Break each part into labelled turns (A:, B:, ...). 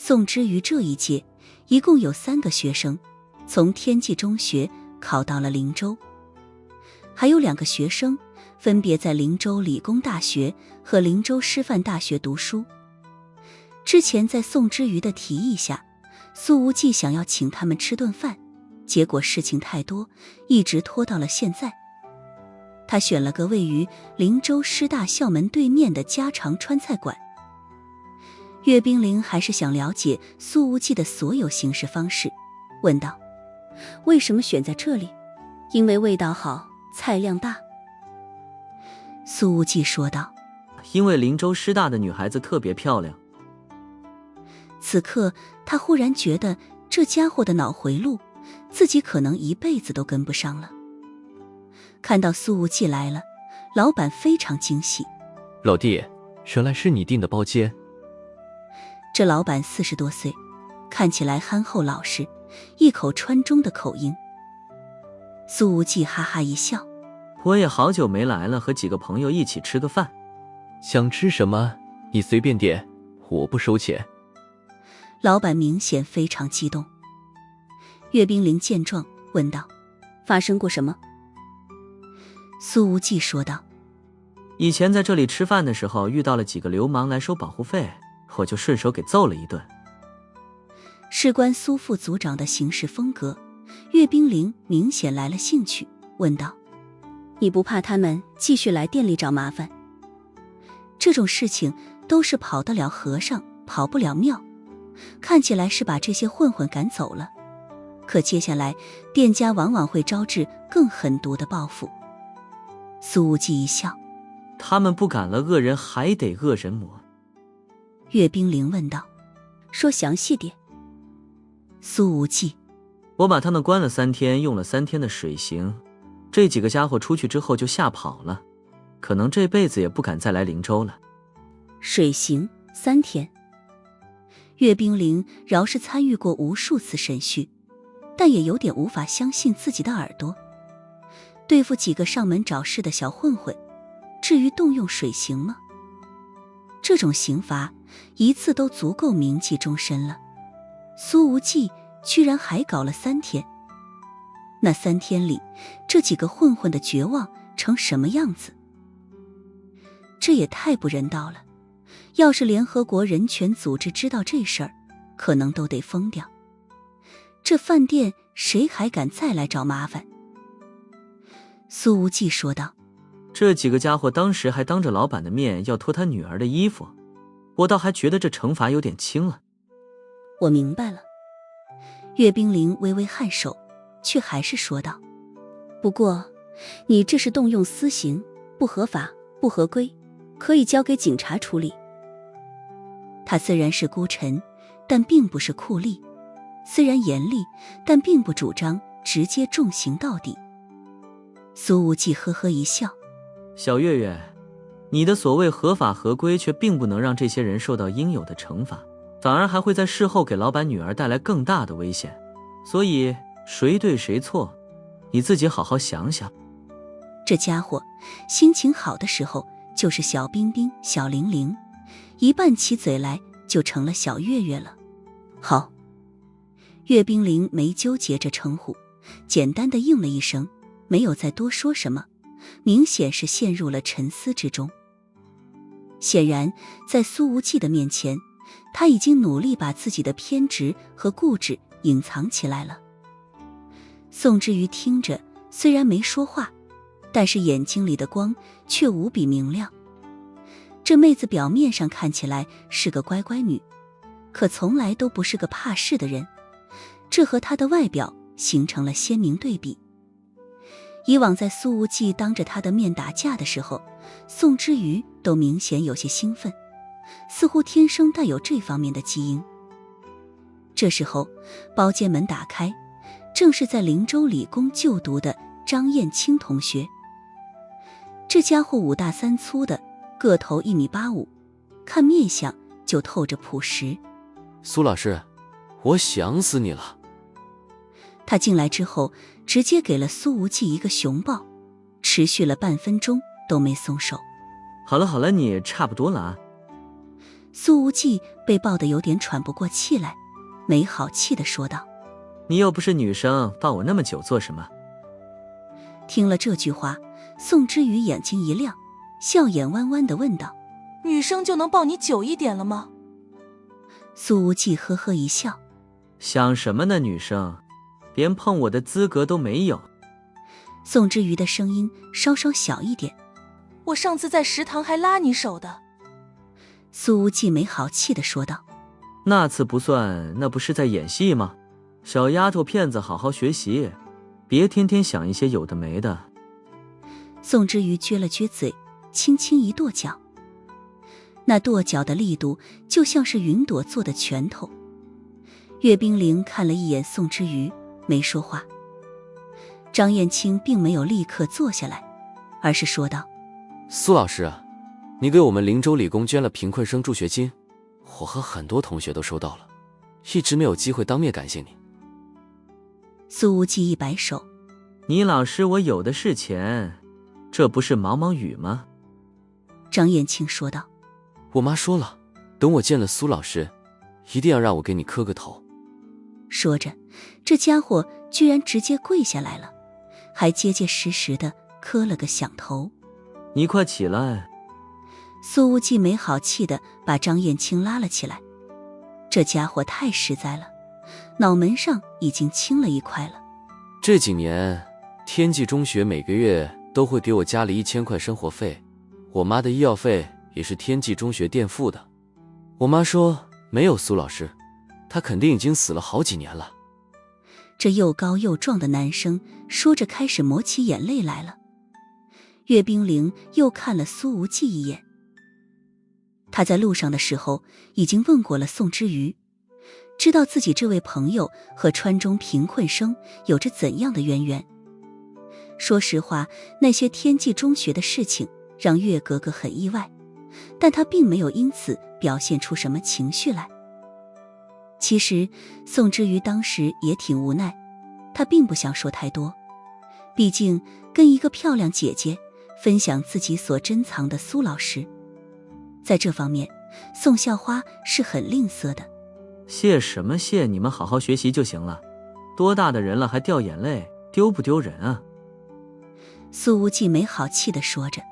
A: 宋之瑜这一届一共有3个学生从天际中学考到了灵州，还有2个学生分别在灵州理工大学和灵州师范大学读书。之前在宋之瑜的提议下，苏无忌想要请他们吃顿饭，结果事情太多，一直拖到了现在。他选了个位于灵州师大校门对面的家常川菜馆。岳冰凌还是想了解苏无忌的所有行事方式，问道：为什么选在这里？因为味道好，菜量大。苏无忌说道：
B: 因为灵州师大的女孩子特别漂亮。
A: 此刻他忽然觉得这家伙的脑回路自己可能一辈子都跟不上了。看到苏无忌来了，老板非常惊喜：
C: 老弟，原来是你订的包间。
A: 这老板40多岁，看起来憨厚老实，一口川中的口音。苏无忌哈哈一笑：
B: 我也好久没来了，和几个朋友一起吃个饭。
C: 想吃什么你随便点，我不收钱。
A: 老板明显非常激动。岳冰凌见状问道：发生过什么？苏无忌说道：
B: 以前在这里吃饭的时候遇到了几个流氓来收保护费，我就顺手给揍了一顿。
A: 事关苏副组长的行事风格，岳冰凌明显来了兴趣，问道：你不怕他们继续来店里找麻烦？这种事情都是跑得了和尚跑不了庙，看起来是把这些混混赶走了，可接下来店家往往会招致更狠毒的报复。苏无忌一笑：
B: 他们不赶了，恶人还得恶人磨。
A: 岳冰凌问道：说详细点。苏无忌：
B: 我把他们关了3天，用了3天的水刑，这几个家伙出去之后就吓跑了，可能这辈子也不敢再来灵州了。
A: 水刑3天？岳冰凌饶是参与过无数次审讯，但也有点无法相信自己的耳朵。对付几个上门找事的小混混，至于动用水刑吗？这种刑罚一次都足够铭记终身了，苏无忌居然还搞了3天。那3天里，这几个混混的绝望成什么样子？这也太不人道了，要是联合国人权组织知道这事儿，可能都得疯掉。这饭店谁还敢再来找麻烦？苏无忌说道：
B: 这几个家伙当时还当着老板的面要脱他女儿的衣服，我倒还觉得这惩罚有点轻了。
A: 我明白了。岳冰凌微微颔首，却还是说道：不过你这是动用私刑，不合法不合规，可以交给警察处理。他虽然是孤臣，但并不是酷吏，虽然严厉，但并不主张直接重刑到底。苏无忌呵呵一笑：
B: 小月月，你的所谓合法合规却并不能让这些人受到应有的惩罚，反而还会在事后给老板女儿带来更大的危险，所以谁对谁错，你自己好好想想。
A: 这家伙心情好的时候就是小冰冰小玲玲，一拌起嘴来就成了小月月了。好。岳冰凌没纠结这称呼，简单的应了一声，没有再多说什么，明显是陷入了沉思之中。显然在苏无忌的面前，他已经努力把自己的偏执和固执隐藏起来了。宋之瑜听着虽然没说话，但是眼睛里的光却无比明亮。这妹子表面上看起来是个乖乖女，可从来都不是个怕事的人，这和她的外表形成了鲜明对比。以往在苏无忌当着她的面打架的时候，宋之瑜都明显有些兴奋，似乎天生带有这方面的基因。这时候包间门打开，正是在灵州理工就读的张燕青同学。这家伙5大3粗的，个头1.85米，看面相就透着朴实。
C: 苏老师，我想死你了。
A: 他进来之后直接给了苏无忌一个熊抱，持续了半分钟都没松手。
B: 好了好了，你差不多了啊。
A: 苏无忌被抱得有点喘不过气来，没好气地说道：
B: 你又不是女生，抱我那么久做什么？
A: 听了这句话，宋之瑜眼睛一亮，笑眼弯弯地问道：
D: 女生就能抱你久一点了吗？
A: 苏无忌呵呵一笑：
B: 想什么呢，女生，连碰我的资格都没有。
A: 宋之瑜的声音稍稍小一点：
D: 我上次在食堂还拉你手的。
A: 苏无忌没好气地说道：
B: 那次不算，那不是在演戏吗？小丫头片子，好好学习，别天天想一些有的没的。
A: 宋之瑜撅了撅嘴，轻轻一跺脚，那跺脚的力度就像是云朵做的拳头。岳冰凌看了一眼宋之瑜，没说话。张燕青并没有立刻坐下来，而是说道：
E: 苏老师，你给我们灵州理工捐了贫困生助学金，我和很多同学都收到了，一直没有机会当面感谢你。
A: 苏无忌一摆手：
B: 你老师我有的是钱，这不是毛毛雨吗？
A: 张燕青说道：
E: 我妈说了，等我见了苏老师，一定要让我给你磕个头。
A: 说着，这家伙居然直接跪下来了，还结结实实的磕了个响头。
B: 你快起来！
A: 苏无忌没好气的把张燕青拉了起来，这家伙太实在了，脑门上已经青了一块了。
E: 这几年天际中学每个月都会给我家里1000块生活费，我妈的医药费也是天际中学垫付的。我妈说没有苏老师，她肯定已经死了好几年了。
A: 这又高又壮的男生说着开始抹起眼泪来了。岳冰凌又看了苏无忌一眼，他在路上的时候已经问过了宋之瑜，知道自己这位朋友和川中贫困生有着怎样的渊源。说实话，那些天际中学的事情让岳格格很意外，但他并没有因此表现出什么情绪来。其实宋之瑜当时也挺无奈，他并不想说太多，毕竟跟一个漂亮姐姐分享自己所珍藏的苏老师，在这方面宋校花是很吝啬的。
B: 谢什么谢，你们好好学习就行了，多大的人了还掉眼泪，丢不丢人啊？
A: 苏无忌没好气地说着，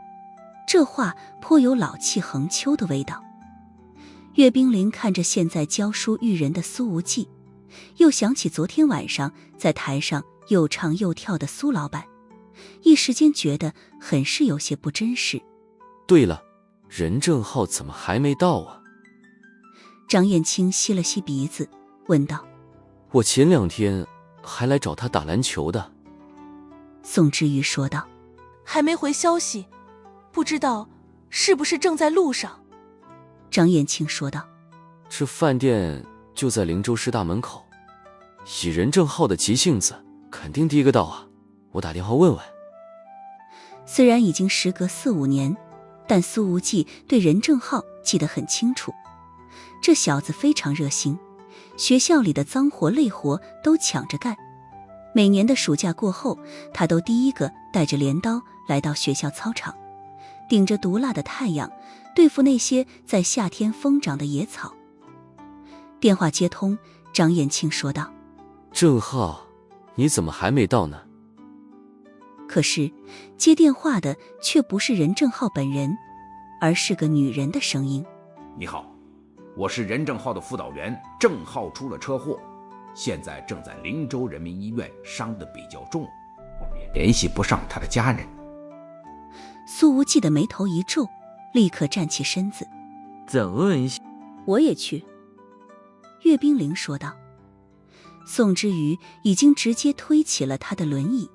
A: 这话颇有老气横秋的味道。岳冰凌看着现在教书育人的苏无忌，又想起昨天晚上在台上又唱又跳的苏老板，一时间觉得很是有些不真实。
E: 对了，任正浩怎么还没到啊？
A: 张燕青吸了吸鼻子问道：
E: 我前2天还来找他打篮球的。
A: 宋之瑜说道：
D: 还没回消息，不知道是不是正在路上。
A: 张燕青说道：
E: 这饭店就在灵州师大门口，以任正浩的急性子肯定第一个到啊，我打电话问问。
A: 虽然已经时隔4、5年，但苏无忌对任正浩记得很清楚，这小子非常热心，学校里的脏活累活都抢着干。每年的暑假过后，他都第一个带着镰刀来到学校操场，顶着毒辣的太阳对付那些在夏天疯长的野草。电话接通，张燕青说道：
E: 正浩，你怎么还没到呢？
A: 可是接电话的却不是任正浩本人，而是个女人的声音。
F: 你好，我是任正浩的辅导员，正浩出了车祸，现在正在灵州人民医院，伤得比较重，联系不上他的家人。
A: 苏无忌的眉头一皱，立刻站起身子。
B: 怎问一下？
A: 我也去。岳冰凌说道。宋之瑜已经直接推起了他的轮椅。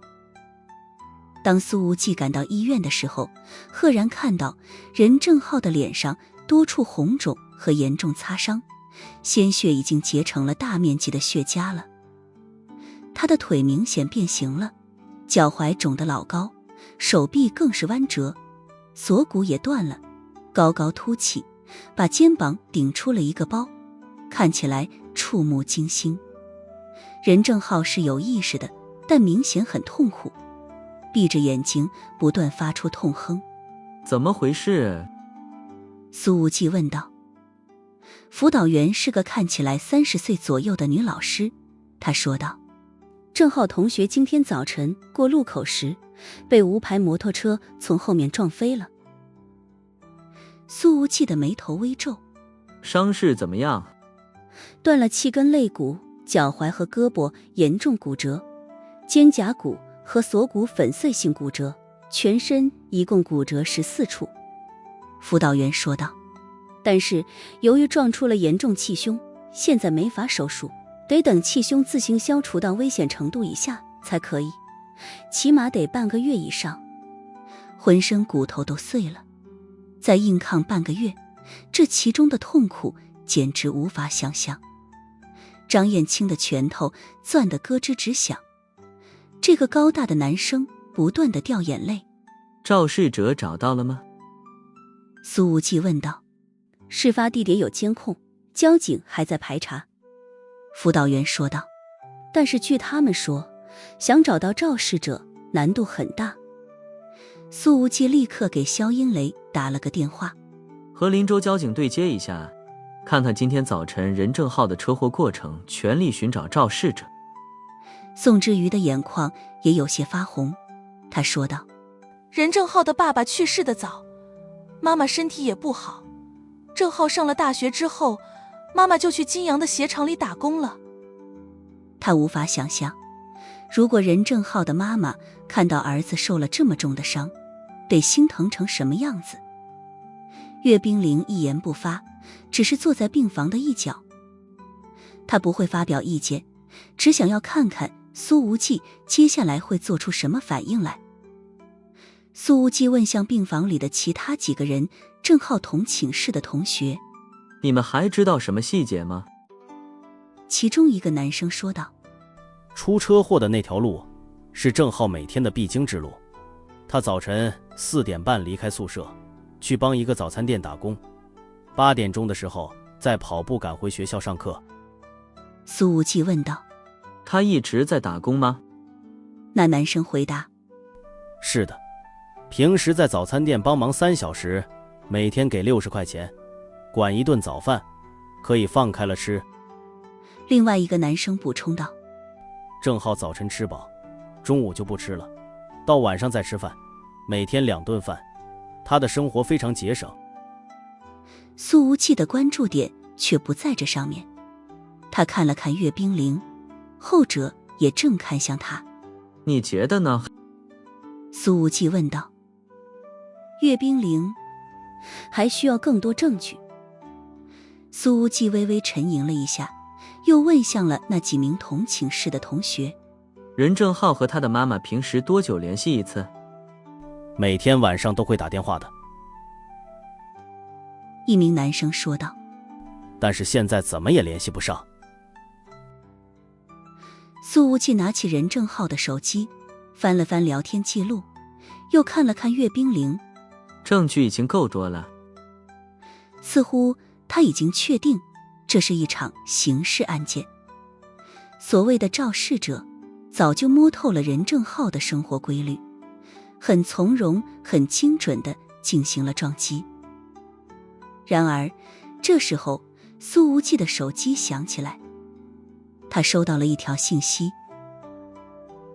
A: 当苏无忌赶到医院的时候，赫然看到任正浩的脸上多处红肿和严重擦伤，鲜血已经结成了大面积的血痂了。他的腿明显变形了，脚踝肿得老高，手臂更是弯折，锁骨也断了，高高凸起，把肩膀顶出了一个包，看起来触目惊心。任正浩是有意识的，但明显很痛苦，闭着眼睛不断发出痛哼。
B: 怎么回事？
A: 苏无忌问道。辅导员是个看起来30岁左右的女老师，她说道：郑浩同学今天早晨过路口时被无牌摩托车从后面撞飞了。苏无忌的眉头微皱，
B: 伤势怎么样？
A: 断了7根肋骨，脚踝和胳膊严重骨折，肩胛骨和锁骨粉碎性骨折，全身一共骨折14处。辅导员说道，但是由于撞出了严重气胸，现在没法手术，得等气胸自行消除到危险程度以下才可以，起码得半个月以上。浑身骨头都碎了，再硬抗半个月，这其中的痛苦简直无法想象。张燕青的拳头攥得咯吱直响，这个高大的男生不断地掉眼泪。
B: 肇事者找到了吗？
A: 苏无忌问道。事发地点有监控，交警还在排查。辅导员说道。但是据他们说，想找到肇事者难度很大。苏无忌立刻给肖英雷打了个电话，
B: 和林州交警对接一下，看看今天早晨任正浩的车祸过程，全力寻找肇事者。
A: 宋之瑜的眼眶也有些发红，他说道：
D: 任正浩的爸爸去世的早，妈妈身体也不好，正浩上了大学之后，妈妈就去金阳的鞋厂里打工了。
A: 他无法想象，如果任正浩的妈妈看到儿子受了这么重的伤，得心疼成什么样子。岳冰凌一言不发，只是坐在病房的一角。他不会发表意见，只想要看看苏无忌接下来会做出什么反应来。苏无忌问向病房里的其他几个人，郑浩同寝室的同学：
B: 你们还知道什么细节吗？
A: 其中一个男生说道：
G: 出车祸的那条路是郑浩每天的必经之路，他早晨4点半离开宿舍，去帮一个早餐店打工，8点钟的时候再跑步赶回学校上课。
A: 苏无忌问道：
B: 他一直在打工吗？
A: 那男生回答：
G: 是的，平时在早餐店帮忙3小时，每天给60块钱，管一顿早饭，可以放开了吃。
A: 另外一个男生补充道：
G: 郑浩早晨吃饱，中午就不吃了，到晚上再吃饭，每天2顿饭，他的生活非常节省。
A: 苏无忌的关注点却不在这上面，他看了看岳冰凌，后者也正看向他。
B: 你觉得呢？
A: 苏无忌问道。岳冰凌：还需要更多证据。苏无忌微微沉吟了一下，又问向了那几名同寝室的同学：
B: 任正浩和他的妈妈平时多久联系一次？
G: 每天晚上都会打电话的。
A: 一名男生说道。
G: 但是现在怎么也联系不上。
A: 苏无忌拿起任正浩的手机，翻了翻聊天记录，又看了看岳冰凌。
B: 证据已经够多了。
A: 似乎他已经确定这是一场刑事案件。所谓的肇事者早就摸透了任正浩的生活规律，很从容很精准地进行了撞击。然而这时候苏无忌的手机响起来，他收到了一条信息。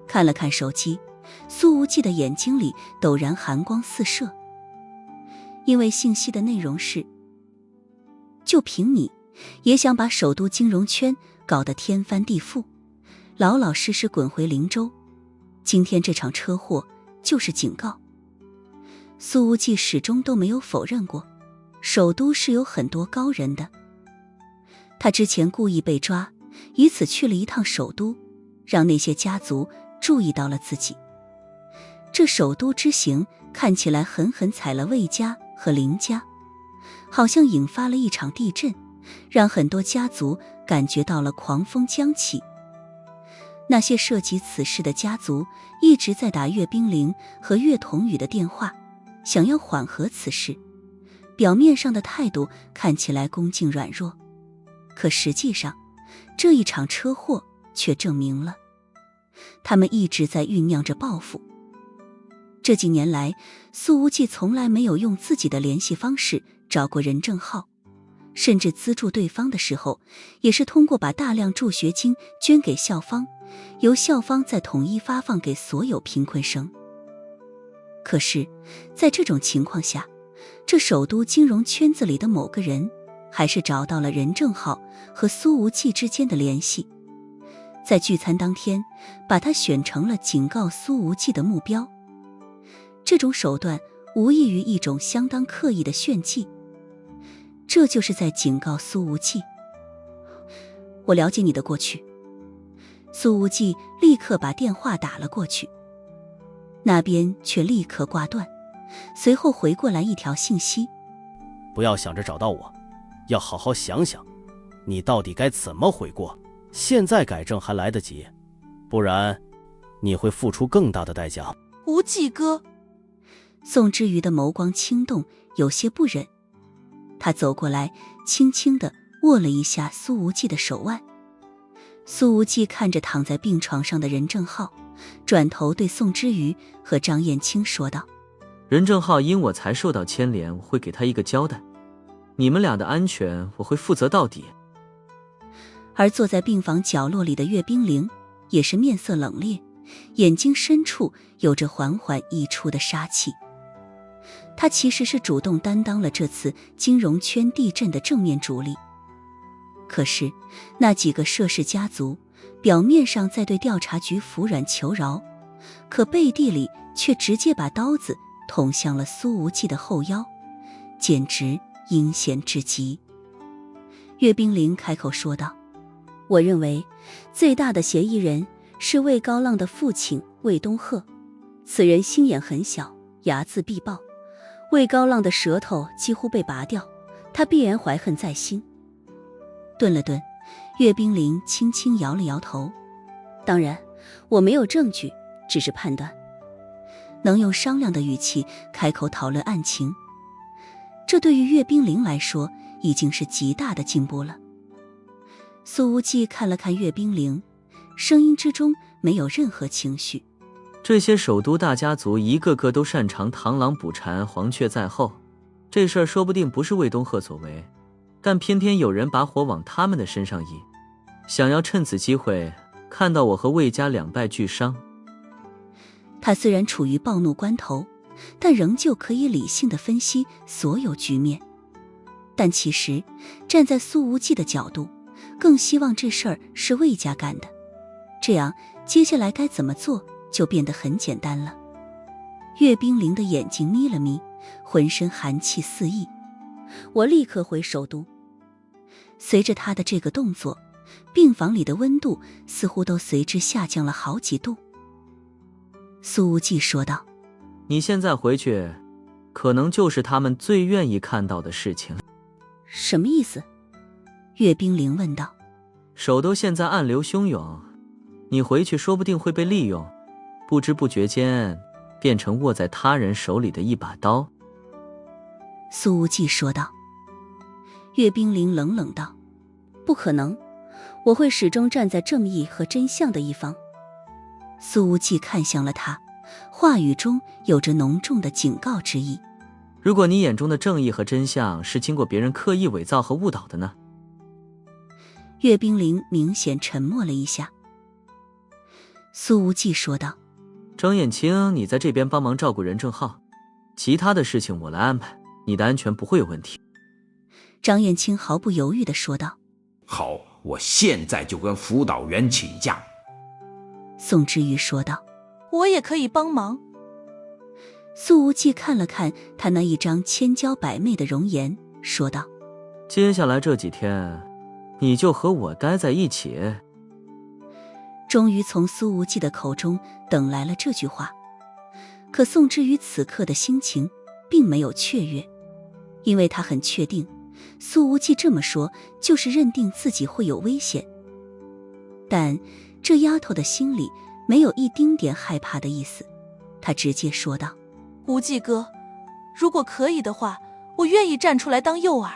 A: 看了看手机，苏无忌的眼睛里陡然寒光四射，因为信息的内容是：就凭你也想把首都金融圈搞得天翻地覆，老老实实滚回灵州，今天这场车祸就是警告。苏无忌始终都没有否认过，首都是有很多高人的。他之前故意被抓，以此去了一趟首都，让那些家族注意到了自己。这首都之行看起来狠狠踩了魏家和林家，好像引发了一场地震，让很多家族感觉到了狂风将起。那些涉及此事的家族一直在打岳冰凌和岳彤宇的电话，想要缓和此事，表面上的态度看起来恭敬软弱，可实际上这一场车祸却证明了他们一直在酝酿着报复。这几年来，苏无忌从来没有用自己的联系方式找过任正浩，甚至资助对方的时候，也是通过把大量助学金捐给校方，由校方再统一发放给所有贫困生。可是，在这种情况下，这首都金融圈子里的某个人还是找到了任正浩和苏无忌之间的联系，在聚餐当天把他选成了警告苏无忌的目标。这种手段无异于一种相当刻意的炫技，这就是在警告苏无忌。我了解你的过去。苏无忌立刻把电话打了过去，那边却立刻挂断，随后回过来一条信息：
G: 不要想着找到我，要好好想想你到底该怎么悔过，现在改正还来得及，不然你会付出更大的代价。
D: 无忌哥。
A: 宋之瑜的眸光轻动，有些不忍。他走过来，轻轻地握了一下苏无忌的手腕。苏无忌看着躺在病床上的任正浩，转头对宋之瑜和张燕青说道：
B: 任正浩因我才受到牵连，我会给他一个交代，你们俩的安全我会负责到底。
A: 而坐在病房角落里的岳冰凌也是面色冷冽，眼睛深处有着缓缓溢出的杀气。他其实是主动担当了这次金融圈地震的正面主力，可是那几个涉事家族表面上在对调查局服软求饶，可背地里却直接把刀子捅向了苏无忌的后腰，简直阴险至极。岳冰凌开口说道：我认为最大的嫌疑人是魏高浪的父亲魏东鹤，此人心眼很小，睚眦必报。魏高浪的舌头几乎被拔掉，他必然怀恨在心。顿了顿，岳冰凌轻轻摇了摇头：当然，我没有证据，只是判断。能用商量的语气开口讨论案情，这对于岳冰凌来说已经是极大的进步了。苏无忌看了看岳冰凌，声音之中没有任何情绪。
B: 这些首都大家族一个个都擅长螳螂捕蝉，黄雀在后，这事儿说不定不是魏东鹤所为，但偏偏有人把火往他们的身上移，想要趁此机会看到我和魏家两败俱伤。
A: 他虽然处于暴怒关头，但仍旧可以理性地分析所有局面。但其实站在苏无忌的角度，更希望这事儿是魏家干的，这样接下来该怎么做就变得很简单了。岳冰凌的眼睛眯了眯，浑身寒气四溢。我立刻回首都。随着他的这个动作，病房里的温度似乎都随之下降了好几度。苏无忌说道：
B: 你现在回去，可能就是他们最愿意看到的事情。
A: 什么意思？岳冰凌问道。
B: 首都现在暗流汹涌，你回去说不定会被利用，不知不觉间变成握在他人手里的一把刀。
A: 苏无忌说道。岳冰凌冷冷道：不可能，我会始终站在正义和真相的一方。苏无忌看向了他，话语中有着浓重的警告之意。
B: 如果你眼中的正义和真相是经过别人刻意伪造和误导的呢？
A: 岳冰凌明显沉默了一下。苏无忌说道：
B: 张燕青，你在这边帮忙照顾任正浩，其他的事情我来安排，你的安全不会有问题。
A: 张燕青毫不犹豫地说道：
F: 好，我现在就跟辅导员请假。
A: 宋之瑜说道：
D: 我也可以帮忙。
A: 苏无忌看了看他那一张千娇百媚的容颜，说道：
B: 接下来这几天你就和我待在一起。
A: 终于从苏无忌的口中等来了这句话。可宋之瑜此刻的心情并没有雀跃，因为他很确定苏无忌这么说就是认定自己会有危险。但这丫头的心里没有一丁点害怕的意思，她直接说道：
D: 无忌哥，如果可以的话，我愿意站出来当诱饵。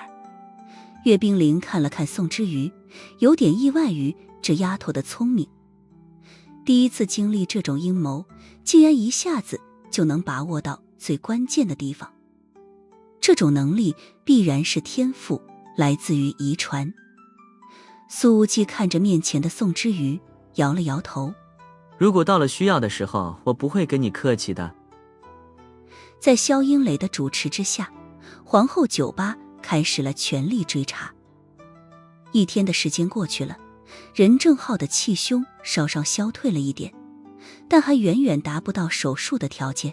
A: 岳冰凌看了看宋之瑜，有点意外于这丫头的聪明。第一次经历这种阴谋，竟然一下子就能把握到最关键的地方。这种能力必然是天赋，来自于遗传。苏无忌看着面前的宋之瑜，摇了摇头。
B: 如果到了需要的时候，我不会跟你客气的。
A: 在萧英磊的主持之下，皇后酒吧开始了全力追查。一天的时间过去了，任正浩的气胸稍稍消退了一点，但还远远达不到手术的条件。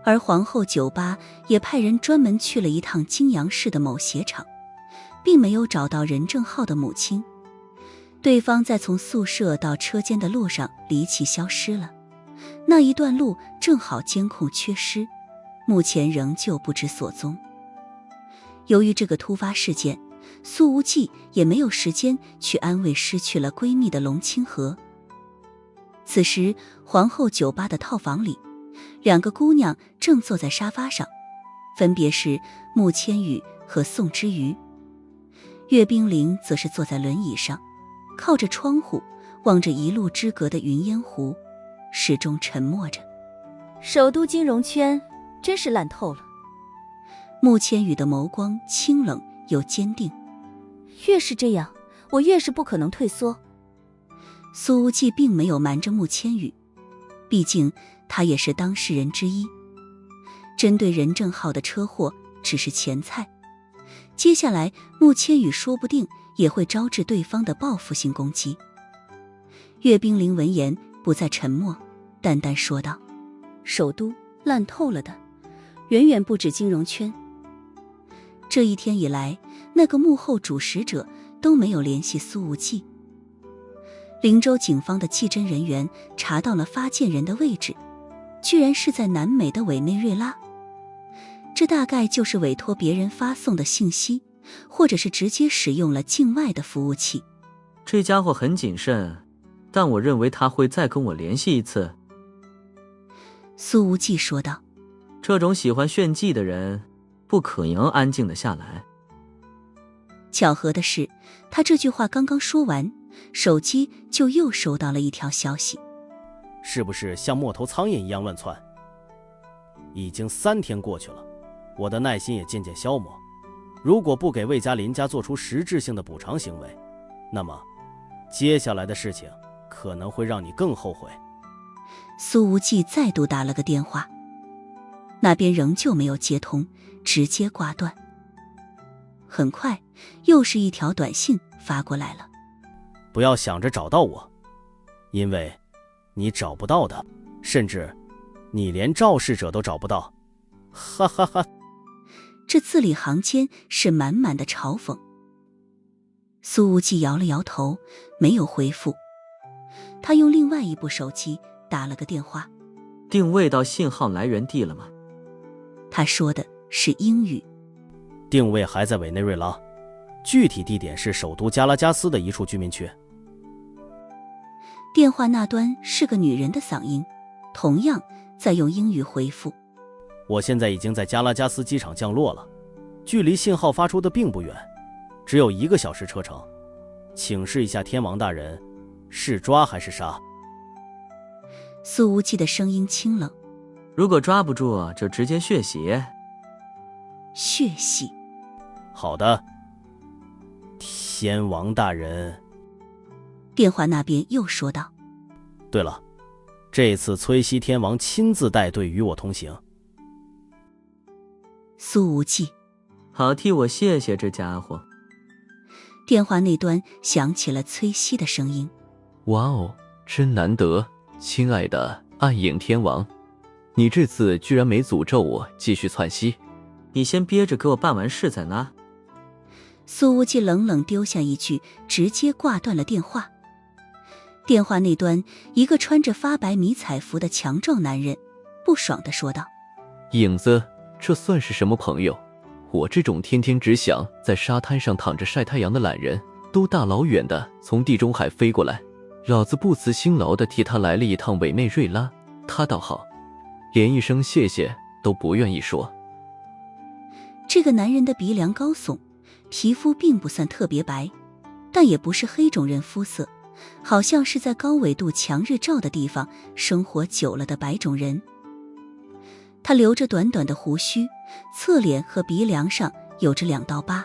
A: 而皇后酒吧也派人专门去了一趟泾阳市的某鞋厂，并没有找到任正浩的母亲。对方在从宿舍到车间的路上离奇消失了，那一段路正好监控缺失，目前仍旧不知所踪。由于这个突发事件，苏无忌也没有时间去安慰失去了闺蜜的龙清河。此时皇后酒吧的套房里，2个姑娘正坐在沙发上，分别是穆千羽和宋之瑜。岳冰凌则是坐在轮椅上，靠着窗户望着一路之隔的云烟湖，始终沉默着。
H: 首都金融圈真是烂透了。
A: 穆千羽的眸光清冷又坚定。
H: 越是这样，我越是不可能退缩。
A: 苏无忌并没有瞒着穆千羽，毕竟他也是当事人之一。针对任正浩的车祸只是前菜，接下来穆千羽说不定也会招致对方的报复性攻击。岳冰凌闻言不再沉默，淡淡说道：
H: 首都烂透了的远远不止金融圈。
A: 这一天以来，那个幕后主使者都没有联系苏无忌。灵州警方的技侦人员查到了发件人的位置，居然是在南美的委内瑞拉。这大概就是委托别人发送的信息，或者是直接使用了境外的服务器。
B: 这家伙很谨慎，但我认为他会再跟我联系一次。
A: 苏无忌说道：
B: 这种喜欢炫技的人不可能安静的下来。
A: 巧合的是，他这句话刚刚说完，手机就又收到了一条消息。
G: 是不是像摸头苍蝇一样乱窜？已经3天过去了，我的耐心也渐渐消磨。如果不给魏家林家做出实质性的补偿行为，那么接下来的事情可能会让你更后悔。
A: 苏无忌再度打了个电话，那边仍旧没有接通，直接挂断。很快又是一条短信发过来了：
G: 不要想着找到我，因为你找不到的，甚至你连肇事者都找不到。哈哈哈。
A: 这字里行间是满满的嘲讽。苏无忌摇了摇头，没有回复。他用另外一部手机打了个电话。
B: 定位到信号来源地了吗？
A: 他说的是英语。
G: 定位还在委内瑞拉，具体地点是首都加拉加斯的一处居民区。
A: 电话那端是个女人的嗓音，同样在用英语回复：
G: 我现在已经在加拉加斯机场降落了，距离信号发出的并不远，只有1个小时车程。请示一下天王大人，是抓还是杀？
A: 苏无忌的声音清冷：
B: 如果抓不住，就直接血洗。
A: 血洗。
G: 好的，天王大人。
A: 电话那边又说道：
G: 对了，这次崔西天王亲自带队与我同行。
A: 苏无忌：
B: 好，替我谢谢这家伙。
A: 电话那端响起了崔西的声音：
C: 哇哦，真难得，亲爱的暗影天王，你这次居然没诅咒我继续窜稀。
B: 你先憋着给我办完事再拿。
A: 苏无忌冷冷丢下一句，直接挂断了电话。电话那端，一个穿着发白迷彩服的强壮男人不爽地说道：
C: 影子，这算是什么朋友？我这种天天只想在沙滩上躺着晒太阳的懒人，都大老远的从地中海飞过来，老子不辞辛劳的替他来了一趟委内瑞拉，他倒好，连一声谢谢都不愿意说。
A: 这个男人的鼻梁高耸，皮肤并不算特别白，但也不是黑种人肤色，好像是在高纬度强日照的地方生活久了的白种人。他留着短短的胡须，侧脸和鼻梁上有着2道疤，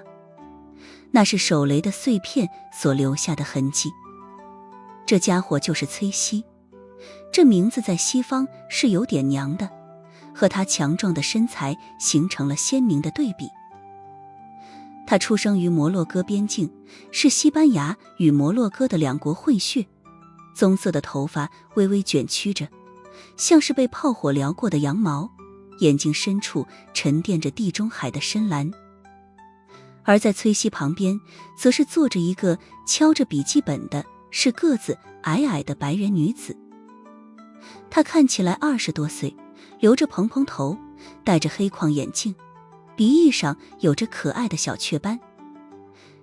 A: 那是手雷的碎片所留下的痕迹。这家伙就是崔西，这名字在西方是有点娘的，和他强壮的身材形成了鲜明的对比。他出生于摩洛哥边境，是西班牙与摩洛哥的两国混血，棕色的头发微微卷曲着，像是被炮火燎过的羊毛，眼睛深处沉淀着地中海的深蓝。而在崔西旁边，则是坐着一个敲着笔记本的，是个子矮矮的白人女子。她看起来20多岁，留着蓬蓬头，戴着黑框眼镜，鼻翼上有着可爱的小雀斑。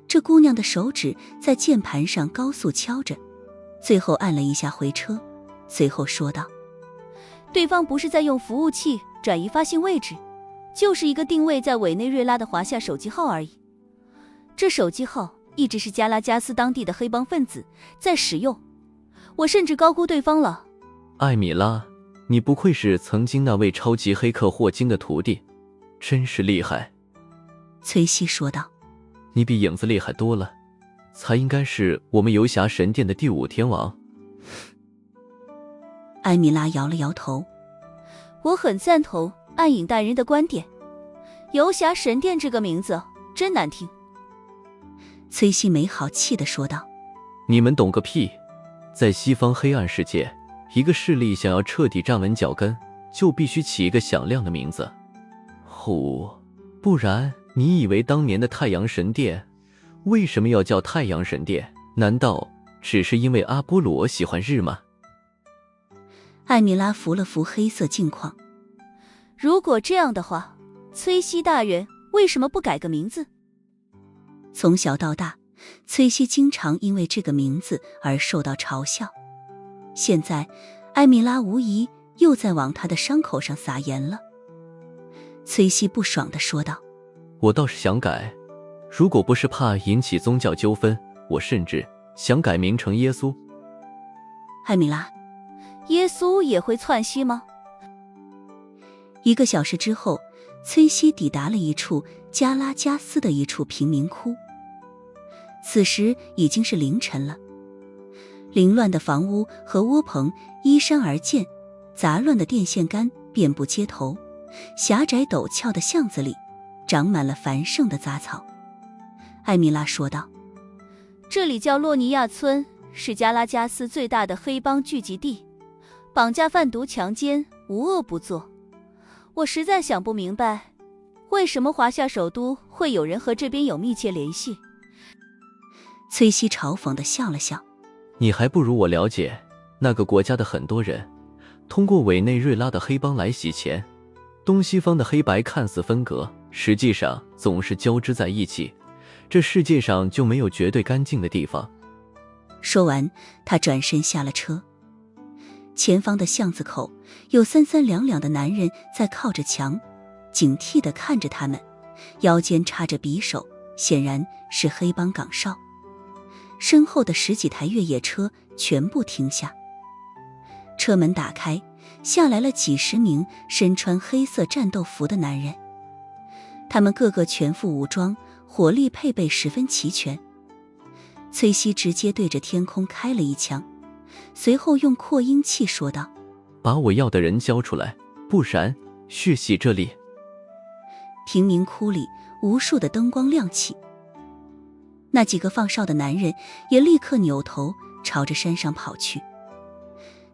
A: 这姑娘的手指在键盘上高速敲着，最后按了一下回车，随后说道：
H: 对方不是在用服务器转移发信位置，就是一个定位在委内瑞拉的华夏手机号而已。这手机号一直是加拉加斯当地的黑帮分子在使用，我甚至高估对方了。
C: 艾米拉，你不愧是曾经那位超级黑客霍金的徒弟，真是厉害。
A: 崔西说道：
C: 你比影子厉害多了，才应该是我们游侠神殿的第5天王。
A: 艾米拉摇了摇头：
H: 我很赞同暗影大人的观点，游侠神殿这个名字真难听。
A: 崔西没好气地说道：
C: 你们懂个屁，在西方黑暗世界，一个势力想要彻底站稳脚跟，就必须起一个响亮的名字。不然你以为当年的太阳神殿为什么要叫太阳神殿？难道只是因为阿波罗喜欢日吗？
A: 艾米拉扶了扶黑色镜框：
H: 如果这样的话，崔西大人为什么不改个名字？
A: 从小到大，崔西经常因为这个名字而受到嘲笑。现在，艾米拉无疑又在往他的伤口上撒盐了。崔西不爽地说道：
C: 我倒是想改，如果不是怕引起宗教纠纷，我甚至想改名成耶稣。
A: 艾米拉，
H: 耶稣也会窜稀吗
A: ？1个小时之后，崔西抵达了一处加拉加斯的一处贫民窟。此时已经是凌晨了，凌乱的房屋和窝棚依山而建，杂乱的电线杆遍布街头，狭窄陡峭的巷子里长满了繁盛的杂草。艾米拉说道：
H: 这里叫洛尼亚村，是加拉加斯最大的黑帮聚集地，绑架贩毒强奸无恶不作。我实在想不明白，为什么华夏首都会有人和这边有密切联系。
A: 崔西嘲讽地笑了笑：
C: 你还不如我了解那个国家的很多人，通过委内瑞拉的黑帮来洗钱。东西方的黑白看似分隔，实际上总是交织在一起，这世界上就没有绝对干净的地方。
A: 说完，他转身下了车。前方的巷子口有3、3两两的男人在靠着墙，警惕地看着他们，腰间插着匕首，显然是黑帮岗哨。身后的10几台越野车全部停下，车门打开，下来了几10名身穿黑色战斗服的男人，他们个个全副武装，火力配备十分齐全。崔西直接对着天空开了一枪，随后用扩音器说道：
C: 把我要的人交出来，不然血洗这里。
A: 贫民窟里无数的灯光亮起，那几个放哨的男人也立刻扭头朝着山上跑去。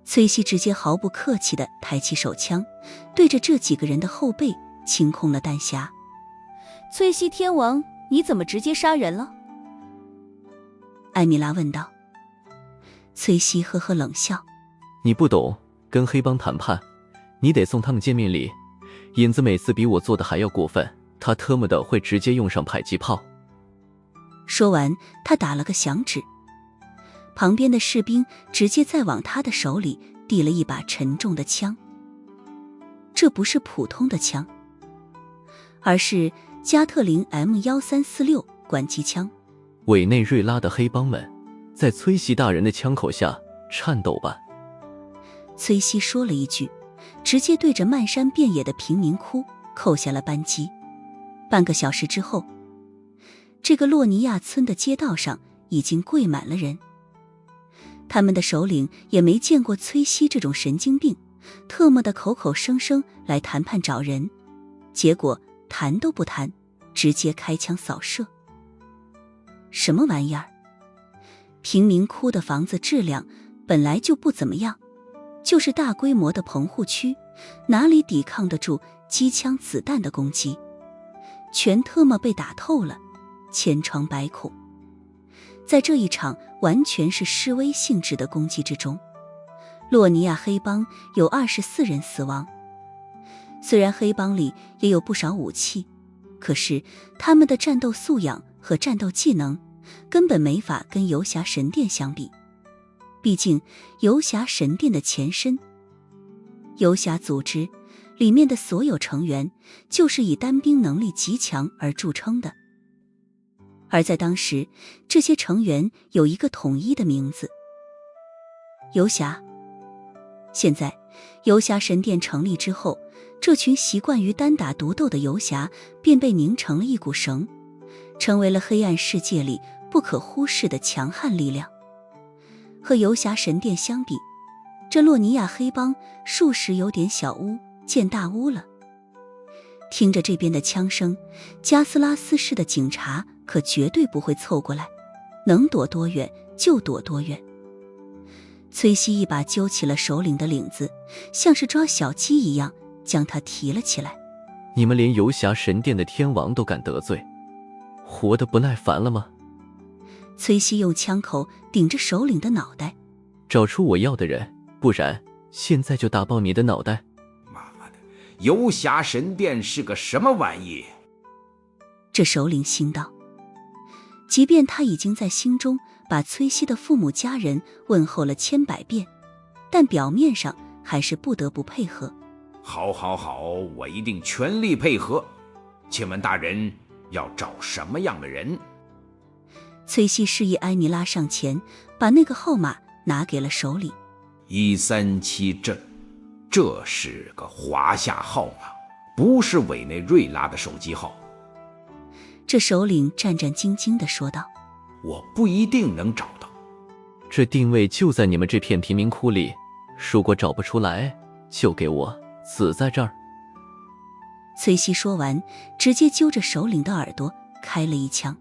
A: 崔西直接毫不客气地抬起手枪，对着这几个人的后背清空了弹匣。
H: 崔西天王，你怎么直接杀人了？
A: 艾米拉问道。崔西呵呵冷笑：
C: 你不懂，跟黑帮谈判，你得送他们见面礼。影子每次比我做的还要过分，他特么的会直接用上迫击炮。
A: 说完，他打了个响指，旁边的士兵直接再往他的手里递了一把沉重的枪。这不是普通的枪，而是加特林 M1346 管机枪。
C: 委内瑞拉的黑帮们在崔西大人的枪口下颤抖吧。
A: 崔西说了一句，直接对着漫山遍野的贫民窟扣下了扳机。半个小时之后，这个洛尼亚村的街道上已经跪满了人。他们的首领也没见过崔西这种神经病，特么的口口声声来谈判找人，结果谈都不谈，直接开枪扫射。什么玩意儿？贫民窟的房子质量本来就不怎么样，就是大规模的棚户区，哪里抵抗得住机枪子弹的攻击？全特么被打透了，千疮百孔。在这一场完全是示威性质的攻击之中，洛尼亚黑帮有24人死亡。虽然黑帮里也有不少武器，可是他们的战斗素养和战斗技能根本没法跟游侠神殿相比。毕竟游侠神殿的前身游侠组织里面的所有成员就是以单兵能力极强而著称的，而在当时这些成员有一个统一的名字——游侠。现在游侠神殿成立之后，这群习惯于单打独斗的游侠便被拧成了一股绳，成为了黑暗世界里不可忽视的强悍力量。和游侠神殿相比，这洛尼亚黑帮属实有点小巫见大巫了。听着这边的枪声，加斯拉斯市的警察可绝对不会凑过来，能躲多远就躲多远。崔西一把揪起了首领的领子，像是抓小鸡一样将他提了起来。
C: 你们连游侠神殿的天王都敢得罪，活得不耐烦了吗？
A: 崔西用枪口顶着首领的脑袋，
C: 找出我要的人，不然现在就打爆你的脑袋。
F: 妈的，游侠神殿是个什么玩意？
A: 这首领心道。即便他已经在心中把崔西的父母家人问候了千百遍，但表面上还是不得不配合。
F: 好，我一定全力配合。请问大人要找什么样的人？
A: 崔西示意埃米拉上前，把那个号码拿给了首领。
F: 137镇，这是个华夏号码，不是委内瑞拉的手机号。
A: 这首领战战兢兢地说道：
F: 我不一定能找到。
C: 这定位就在你们这片贫民窟里，如果找不出来，就给我死在这儿。
A: 崔西说完，直接揪着首领的耳朵开了一枪，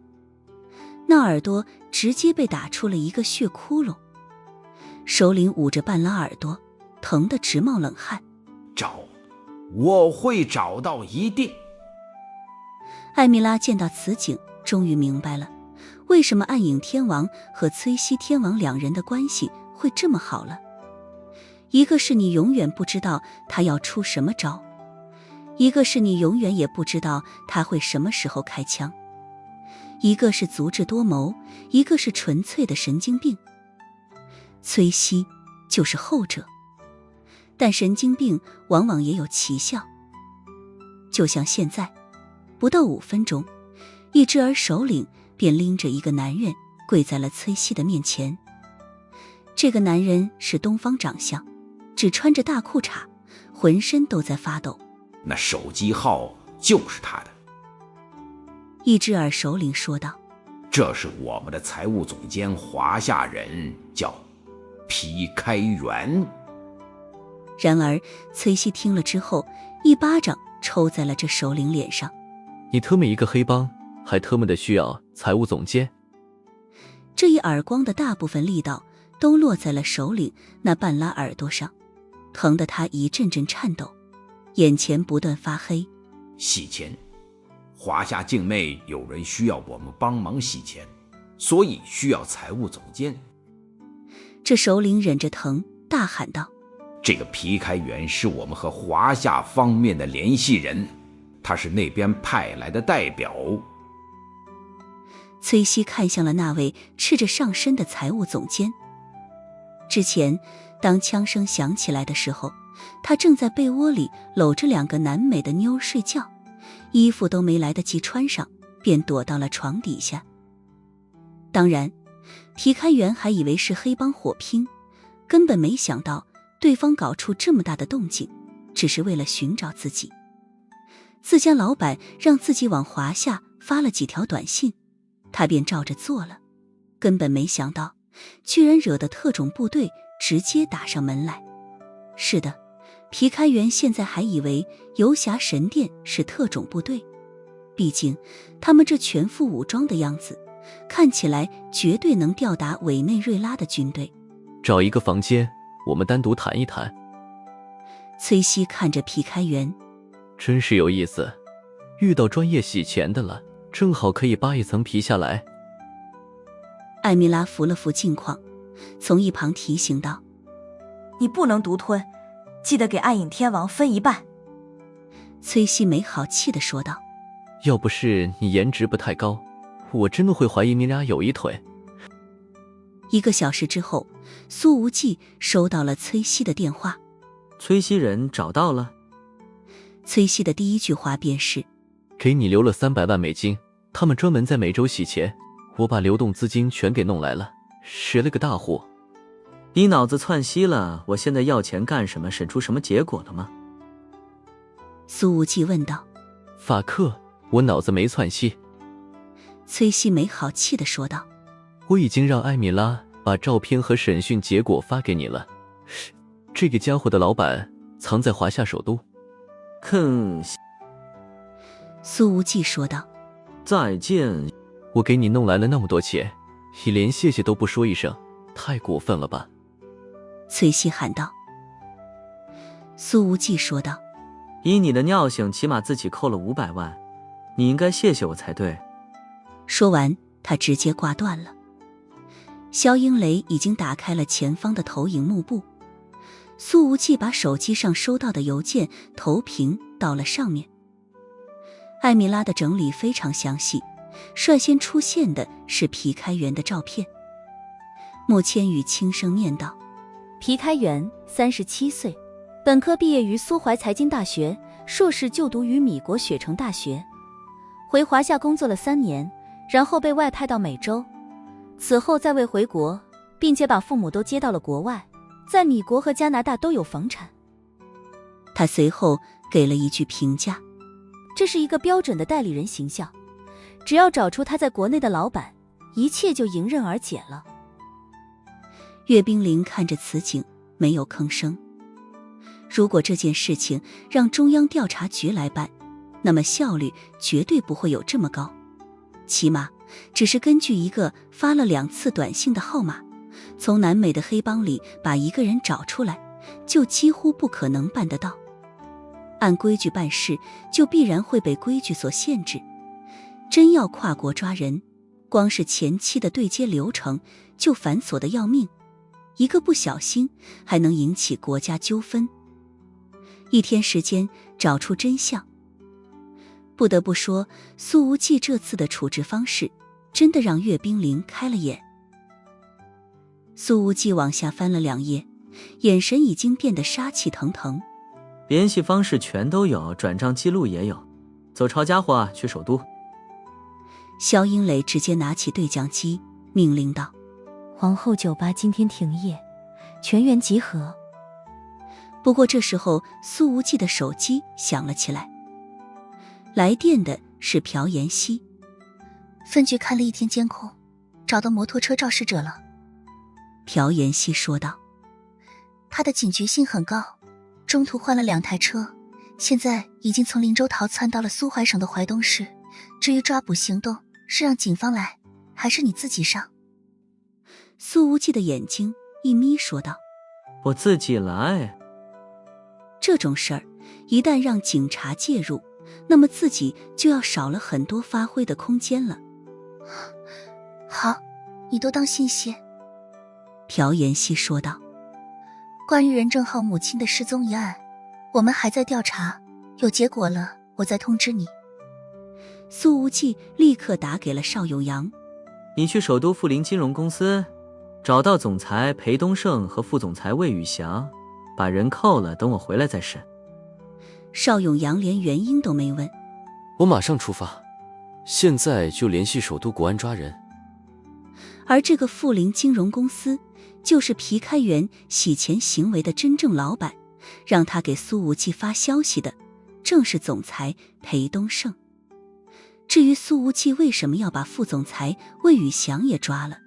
A: 那耳朵直接被打出了一个血窟窿。首领捂着半拉耳朵，疼得直冒冷汗。
F: 找，我会找到，一定。
A: 艾米拉见到此景，终于明白了为什么暗影天王和崔西天王两人的关系会这么好了。一个是你永远不知道他要出什么招，一个是你永远也不知道他会什么时候开枪。一个是足智多谋，一个是纯粹的神经病。崔西就是后者，但神经病往往也有奇效。就像现在，不到5分钟，一只儿首领便拎着一个男人跪在了崔西的面前。这个男人是东方长相，只穿着大裤衩，浑身都在发抖。
F: 那手机号就是他的。
A: 一只耳首领说道：
F: 这是我们的财务总监华夏人，叫皮开元。
A: 然而崔西听了之后，一巴掌抽在了这首领脸上。
C: 你特么一个黑帮，还特么的需要财务总监？
A: 这一耳光的大部分力道都落在了首领那半拉耳朵上，疼得他一阵阵颤抖，眼前不断发黑。
F: 洗钱，华夏境内有人需要我们帮忙洗钱，所以需要财务总监。
A: 这首领忍着疼大喊道：
F: 这个皮开元是我们和华夏方面的联系人，他是那边派来的代表。
A: 崔西看向了那位赤着上身的财务总监。之前当枪声响起来的时候，他正在被窝里搂着2个南美的妞睡觉，衣服都没来得及穿上，便躲到了床底下。当然皮开元还以为是黑帮火拼，根本没想到对方搞出这么大的动静，只是为了寻找自家老板让自己往华夏发了几条短信，他便照着做了，根本没想到居然惹得特种部队直接打上门来。是的，皮开元现在还以为游侠神殿是特种部队，毕竟他们这全副武装的样子，看起来绝对能吊打委内瑞拉的军队。
C: 找一个房间，我们单独谈一谈。
A: 崔西看着皮开元，
C: 真是有意思，遇到专业洗钱的了，正好可以扒一层皮下来。
A: 艾米拉扶了扶镜框，从一旁提醒道：
I: 你不能独吞，记得给暗影天王分一半。
A: 崔西没好气地说道：
C: 要不是你颜值不太高，我真的会怀疑你俩有一腿。
A: 1个小时之后，苏无忌收到了崔西的电话。
B: 崔西人找到了。
A: 崔西的第一句话便是：
C: 给你留了300万美金，他们专门在美洲洗钱，我把流动资金全给弄来了，拾了个大户。
B: 你脑子窜稀了？我现在要钱干什么？审出什么结果了吗？
A: 苏无忌问道。
C: 法克，我脑子没窜稀。
A: 崔西没好气地说道。
C: 我已经让艾米拉把照片和审讯结果发给你了。这个家伙的老板藏在华夏首都。
B: 哼，
A: 苏无忌说道。
B: 再见。
C: 我给你弄来了那么多钱，你连谢谢都不说一声，太过分了吧？
A: 崔西喊道。苏无忌说道。
B: 以你的尿性，起码自己扣了500万，你应该谢谢我才对。
A: 说完，他直接挂断了。肖英雷已经打开了前方的投影幕布，苏无忌把手机上收到的邮件投屏到了上面。艾米拉的整理非常详细，率先出现的是皮开元的照片。莫千羽轻声念道：
H: 皮开元，37岁，本科毕业于苏淮财经大学，硕士就读于米国雪城大学，回华夏工作了3年，然后被外派到美洲，此后再未回国，并且把父母都接到了国外，在米国和加拿大都有房产。
A: 他随后给了一句评价：
H: 这是一个标准的代理人形象，只要找出他在国内的老板，一切就迎刃而解了。
A: 岳冰凌看着此景，没有吭声。如果这件事情让中央调查局来办，那么效率绝对不会有这么高，起码只是根据一个发了2次短信的号码，从南美的黑帮里把一个人找出来，就几乎不可能办得到。按规矩办事，就必然会被规矩所限制。真要跨国抓人，光是前期的对接流程就繁琐的要命，一个不小心还能引起国家纠纷。1天时间找出真相。不得不说，苏无忌这次的处置方式真的让岳冰凌开了眼。苏无忌往下翻了2页，眼神已经变得杀气腾腾。
B: 联系方式全都有，转账记录也有。走，抄家伙去首都。
A: 肖英磊直接拿起对讲机，命令道：
H: 皇后酒吧今天停业，全员集合。
A: 不过这时候苏无忌的手机响了起来，来电的是朴妍希。
J: 分局看了1天监控，找到摩托车肇事者了。
A: 朴妍希说道。
J: 他的警觉性很高，中途换了2台车，现在已经从林州逃窜到了苏淮省的淮东市。至于抓捕行动，是让警方来，还是你自己上？
A: 苏无忌的眼睛一眯说道：
B: 我自己来。
A: 这种事儿一旦让警察介入，那么自己就要少了很多发挥的空间了。
J: 好，你多当心些。
A: 朴妍希说道。
J: 关于任正浩母亲的失踪一案，我们还在调查，有结果了我再通知你。
A: 苏无忌立刻打给了邵永阳。
B: 你去首都富林金融公司，找到总裁裴东胜和副总裁魏宇翔，把人扣了，等我回来再审。
A: 邵永阳连原因都没问。
E: 我马上出发，现在就联系首都国安抓人。
A: 而这个富林金融公司就是皮开元洗钱行为的真正老板，让他给苏无忌发消息的正是总裁裴东胜。至于苏无忌为什么要把副总裁魏宇翔也抓了，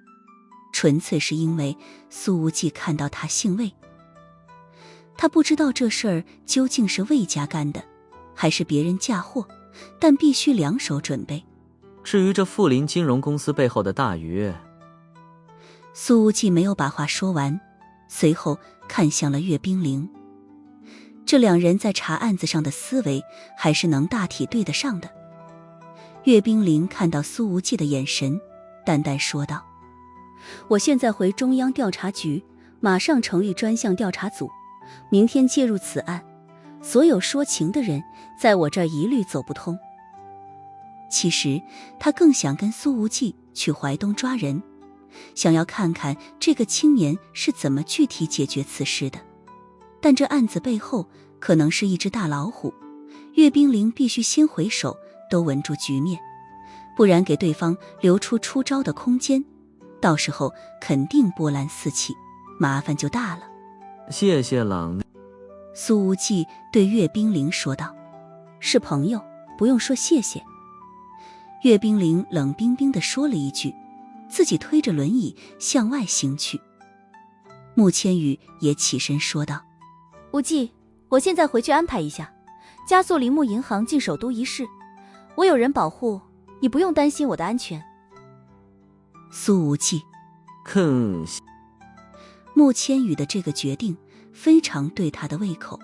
A: 纯粹是因为苏无忌看到他姓魏。他不知道这事儿究竟是魏家干的，还是别人嫁祸，但必须两手准备。
B: 至于这富林金融公司背后的大鱼，
A: 苏无忌没有把话说完，随后看向了岳冰凌。这两人在查案子上的思维还是能大体对得上的。岳冰凌看到苏无忌的眼神，淡淡说道：
H: 我现在回中央调查局，马上成立专项调查组，明天介入此案，所有说情的人在我这儿一律走不通。
A: 其实他更想跟苏无忌去淮东抓人，想要看看这个青年是怎么具体解决此事的。但这案子背后可能是一只大老虎，岳冰凌必须先回手，都稳住局面，不然给对方留出出招的空间，到时候肯定波澜四起，麻烦就大了。
B: 谢谢朗。
A: 苏无忌对岳冰凌说道：
H: 是朋友，不用说谢谢。
A: 岳冰凌冷冰冰地说了一句，自己推着轮椅向外行去。穆千羽也起身说道：
H: 无忌，我现在回去安排一下，加速铃木银行进首都一事，我有人保护，你不用担心我的安全。
A: 苏无忌，
B: 哼。
A: 穆千羽的这个决定非常对他的胃口。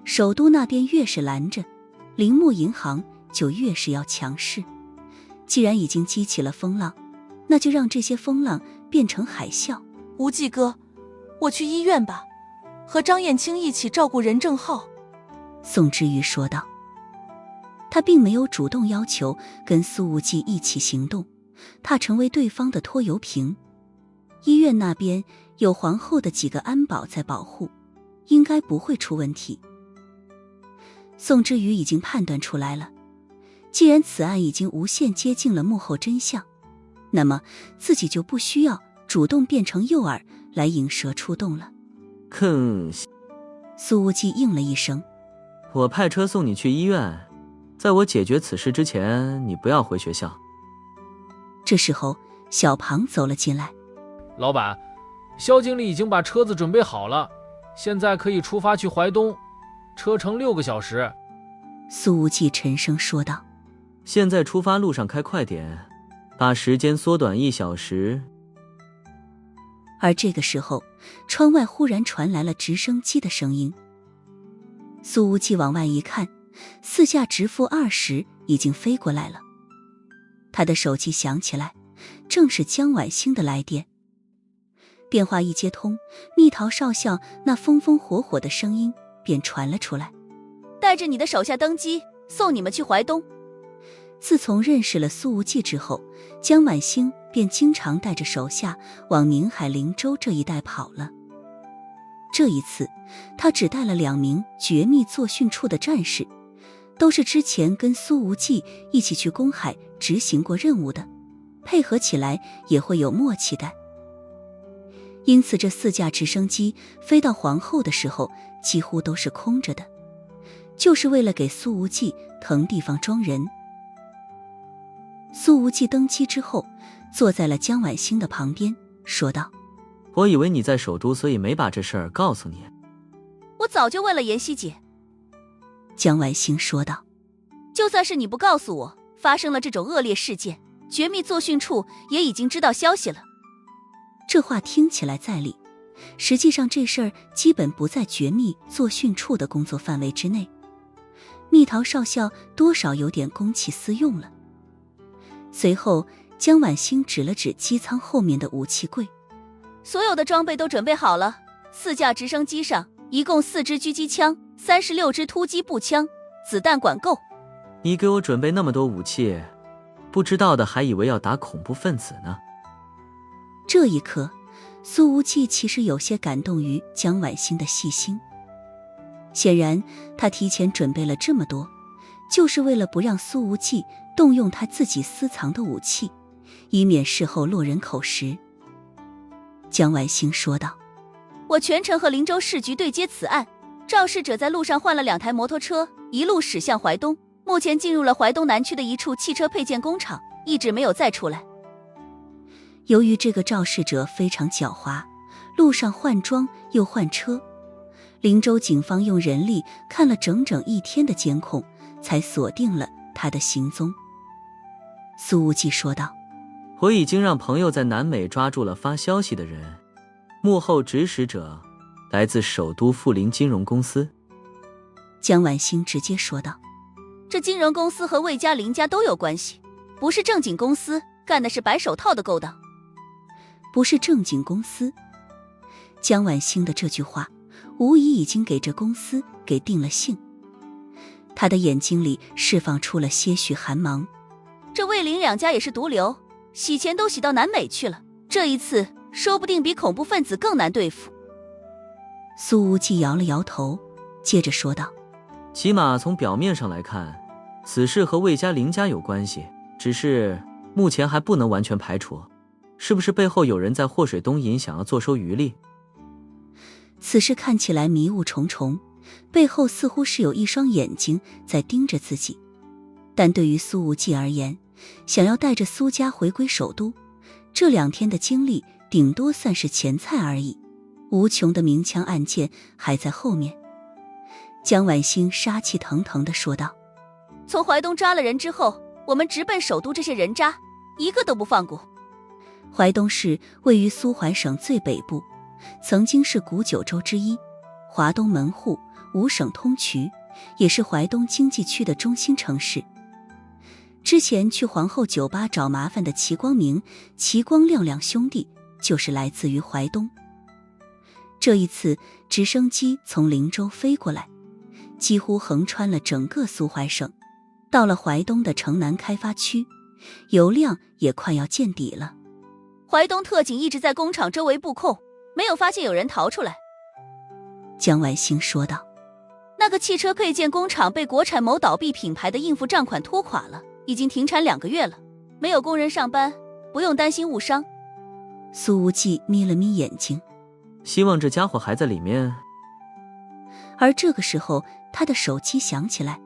A: 首都那边越是拦着，铃木银行就越是要强势。既然已经激起了风浪，那就让这些风浪变成海啸。
D: 无忌哥，我去医院吧，和张燕青一起照顾任正浩。
A: 宋之瑜说道。他并没有主动要求跟苏无忌一起行动，怕成为对方的拖油瓶。医院那边有皇后的几个安保在保护，应该不会出问题。宋之瑜已经判断出来了，既然此案已经无限接近了幕后真相，那么自己就不需要主动变成诱饵来引蛇出洞了。
B: 哼。
A: 苏无忌应了一声：
B: 我派车送你去医院，在我解决此事之前，你不要回学校。
A: 这时候小庞走了进来。
K: 老板，肖经理已经把车子准备好了，现在可以出发去淮东，车程6个小时。
A: 苏无忌沉声说道：
B: 现在出发路上开快点，把时间缩短1小时。
A: 而这个时候，窗外忽然传来了直升机的声音。苏无忌往外一看，4架直负20已经飞过来了。他的手机响起来，正是江晚星的来电。电话一接通，蜜桃少校那风风火火的声音便传了出来：
H: 带着你的手下登机，送你们去淮东。
A: 自从认识了苏无忌之后，江晚星便经常带着手下往宁海灵州这一带跑了。这一次他只带了2名绝密作训处的战士，都是之前跟苏无忌一起去公海执行过任务的，配合起来也会有默契感。因此这4架直升机飞到皇后的时候几乎都是空着的，就是为了给苏无忌腾地方装人。苏无忌登机之后，坐在了江晚星的旁边，说道：
B: 我以为你在首都，所以没把这事儿告诉你。
H: 我早就问了妍希姐。
A: 江晚星说道：
H: 就算是你不告诉我发生了这种恶劣事件，绝密作训处也已经知道消息了。
A: 这话听起来在理，实际上这事儿基本不在绝密作训处的工作范围之内。蜜桃少校多少有点公器私用了。随后江晚星指了指机舱后面的武器柜：
H: 所有的装备都准备好了，4架直升机上一共4支狙击枪，36支突击步枪，子弹管够。
B: 你给我准备那么多武器，不知道的还以为要打恐怖分子呢。
A: 这一刻，苏无忌其实有些感动于江晚星的细心。显然他提前准备了这么多，就是为了不让苏无忌动用他自己私藏的武器，以免事后落人口实。江晚星说道：
H: 我全程和灵州市局对接此案，肇事者在路上换了2台摩托车，一路驶向淮东，目前进入了淮东南区的一处汽车配件工厂，一直没有再出来。
A: 由于这个肇事者非常狡猾，路上换装又换车，灵州警方用人力看了整整1天的监控，才锁定了他的行踪。苏无忌说道：
B: 我已经让朋友在南美抓住了发消息的人，幕后指使者来自首都富林金融公司。
A: 江晚星直接说道：
H: 这金融公司和魏家林家都有关系，不是正经公司，干的是白手套的勾当。
A: 不是正经公司。江晚星的这句话无疑已经给这公司给定了性。他的眼睛里释放出了些许寒芒。
H: 这魏林两家也是毒瘤，洗钱都洗到南美去了，这一次说不定比恐怖分子更难对付。
A: 苏无忌摇了摇头，接着说道：
B: 起码从表面上来看，此事和魏家林家有关系，只是目前还不能完全排除。是不是背后有人在祸水东引，想要坐收渔利？
A: 此事看起来迷雾重重，背后似乎是有一双眼睛在盯着自己。但对于苏无忌而言，想要带着苏家回归首都，这2天的经历顶多算是前菜而已，无穷的明枪暗箭还在后面。江晚星杀气腾腾地说道：
H: 从淮东抓了人之后，我们直奔首都，这些人渣一个都不放过。
A: 淮东市位于苏淮省最北部，曾经是古九州之一，华东门户，5省通衢，也是淮东经济区的中心城市。之前去皇后酒吧找麻烦的齐光明、齐光亮两兄弟就是来自于淮东。这一次直升机从灵州飞过来，几乎横穿了整个苏淮省，到了淮东的城南开发区，油量也快要见底了。
H: 淮东特警一直在工厂周围布控，没有发现有人逃出来。
A: 江晚星说道：
H: 那个汽车配件工厂被国产某倒闭品牌的应付账款拖垮了，已经停产2个月了，没有工人上班，不用担心误伤。
A: 苏无忌眯了眯眼睛，
B: 希望这家伙还在里面。
A: 而这个时候他的手机响起来，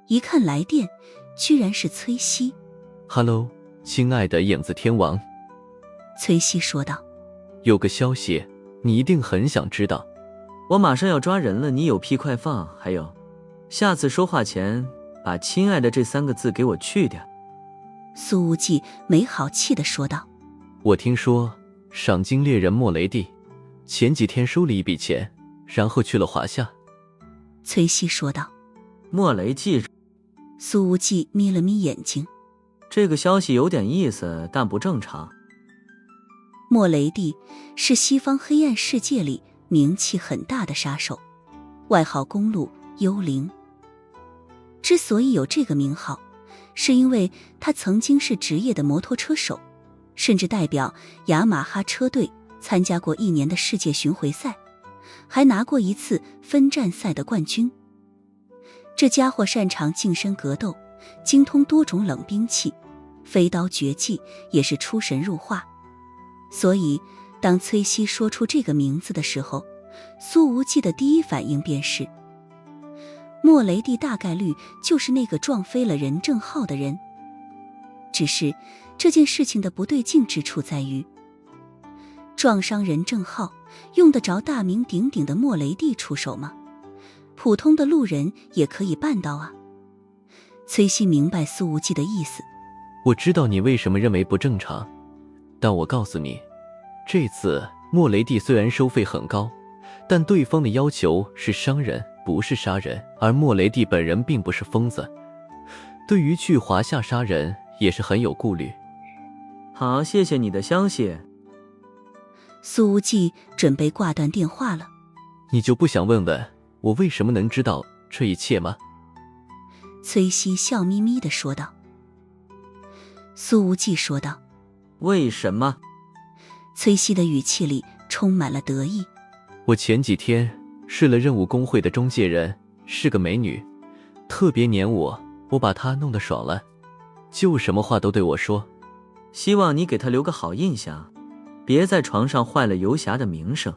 A: 一看来电居然是崔西。
C: 哈喽，亲爱的影子天王。
A: 崔西说道：
C: 有个消息你一定很想知道。
B: 我马上要抓人了，你有屁快放，还有下次说话前把亲爱的这3个字给我去掉。
A: 苏无忌没好气地说道：
C: 我听说赏金猎人莫雷蒂前几天收了一笔钱，然后去了华夏。
A: 崔西说道：
B: 莫雷蒂。
A: 苏无忌眯了眯眼睛，
B: 这个消息有点意思，但不正常。
A: 莫雷蒂是西方黑暗世界里名气很大的杀手，外号公路幽灵。之所以有这个名号，是因为他曾经是职业的摩托车手，甚至代表雅马哈车队参加过1年的世界巡回赛，还拿过1次分站赛的冠军。这家伙擅长近身格斗，精通多种冷兵器，飞刀绝技也是出神入化。所以当崔西说出这个名字的时候，苏无忌的第一反应便是莫雷蒂大概率就是那个撞飞了任正浩的人。只是这件事情的不对劲之处在于，撞伤任正浩用得着大名鼎鼎的莫雷蒂出手吗？普通的路人也可以办到啊。崔西明白苏无忌的意思，
C: 我知道你为什么认为不正常，但我告诉你，这次莫雷蒂虽然收费很高，但对方的要求是伤人，不是杀人，而莫雷蒂本人并不是疯子，对于去华夏杀人也是很有顾虑。
B: 好，谢谢你的消息。
A: 苏无忌准备挂断电话了。
C: 你就不想问问我为什么能知道这一切吗？
A: 崔西笑眯眯地说道。苏无忌说道：
B: 为什么？
C: 崔西的语气里充满了得意。
E: 我前几天试了任务工会的中介人，是个美女，特别黏我，我把她弄得爽了，就什么话都对我说。
B: 希望你给她留个好印象，别在床上坏了游侠的名声。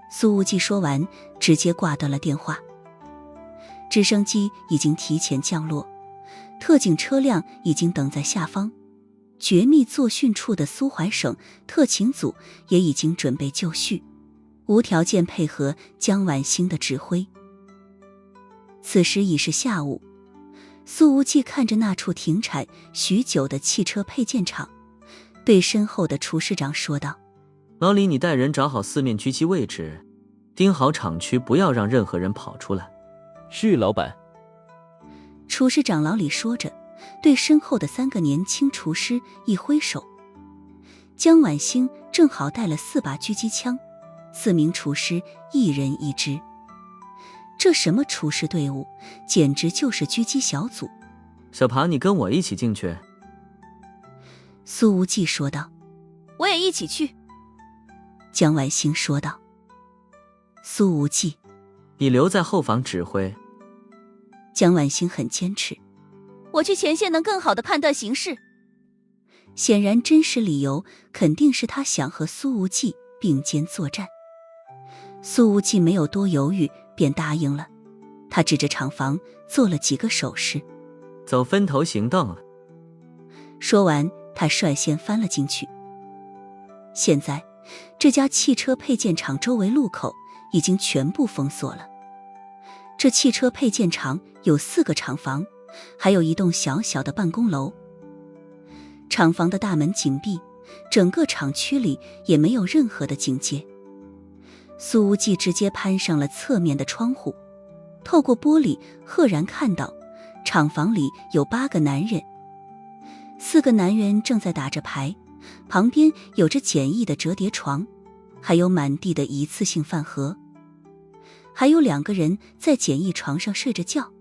A: 苏无忌说完，直接挂断了电话。直升机已经提前降落，特警车辆已经等在下方，绝密作训处的苏淮省特勤组也已经准备就绪，无条件配合江晚星的指挥。此时已是下午，苏无忌看着那处停产许久的汽车配件厂，对身后的厨师长说道：
B: 老李，你带人找好四面狙击位置，盯好厂区，不要让任何人跑出来。
C: 是，老板。
A: 厨师长老李说着，对身后的3个年轻厨师一挥手。江晚星正好带了4把狙击枪，4名厨师一人一支。这什么厨师队伍，简直就是狙击小组。
B: 小爬，你跟我一起进去。
A: 苏无忌说道。
H: 我也一起去。
A: 江晚星说道。苏无忌，
B: 你留在后方指挥。
A: 江晚星很坚持。
H: 我去前线能更好地判断形势。
A: 显然真实理由肯定是他想和苏无忌并肩作战。苏无忌没有多犹豫便答应了，他指着厂房做了几个手势。
B: 走分头行动了。
A: 说完，他率先翻了进去。现在这家汽车配件厂周围路口已经全部封锁了。这汽车配件厂有4个厂房，还有一栋小小的办公楼。厂房的大门紧闭，整个厂区里也没有任何的警戒。苏无忌直接攀上了侧面的窗户，透过玻璃赫然看到厂房里有8个男人，4个男人正在打着牌，旁边有着简易的折叠床，还有满地的一次性饭盒，还有2个人在简易床上睡着觉，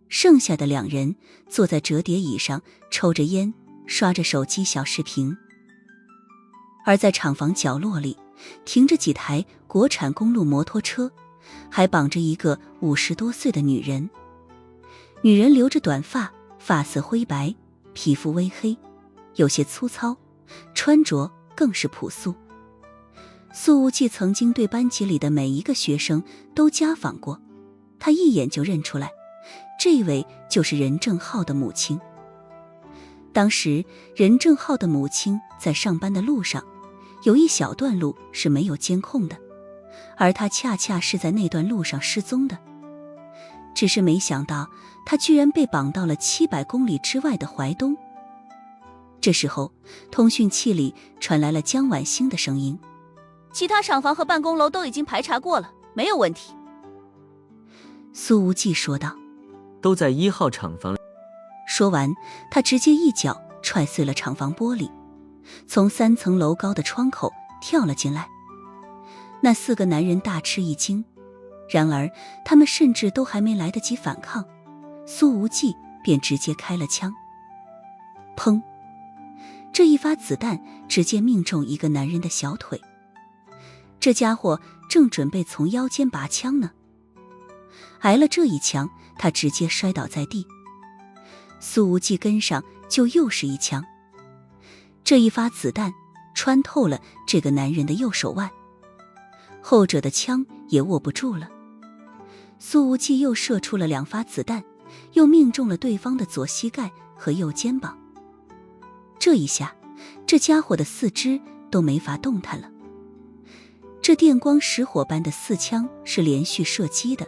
A: 剩下的2人坐在折叠椅上抽着烟，刷着手机小视频。而在厂房角落里停着几台国产公路摩托车，还绑着一个50多岁的女人。女人留着短发，发色灰白，皮肤微黑，有些粗糙，穿着更是朴素。苏无忌曾经对班级里的每一个学生都家访过，他一眼就认出来，这位就是任正浩的母亲。当时任正浩的母亲在上班的路上，有一小段路是没有监控的，而他恰恰是在那段路上失踪的。只是没想到他居然被绑到了700公里之外的淮东。这时候通讯器里传来了江晚星的声音：
H: 其他厂房和办公楼都已经排查过了，没有问题。
A: 苏无忌说道。
B: 都在1号厂房。
A: 说完，他直接一脚踹碎了厂房玻璃，从3层楼高的窗口跳了进来。那4个男人大吃一惊，然而他们甚至都还没来得及反抗，苏无忌便直接开了枪。砰！这一发子弹直接命中一个男人的小腿，这家伙正准备从腰间拔枪呢，挨了这一枪，他直接摔倒在地。苏无忌跟上就又是一枪，这一发子弹穿透了这个男人的右手腕，后者的枪也握不住了。苏无忌又射出了2发子弹，又命中了对方的左膝盖和右肩膀。这一下，这家伙的4肢都没法动弹了。这电光石火般的4枪是连续射击的，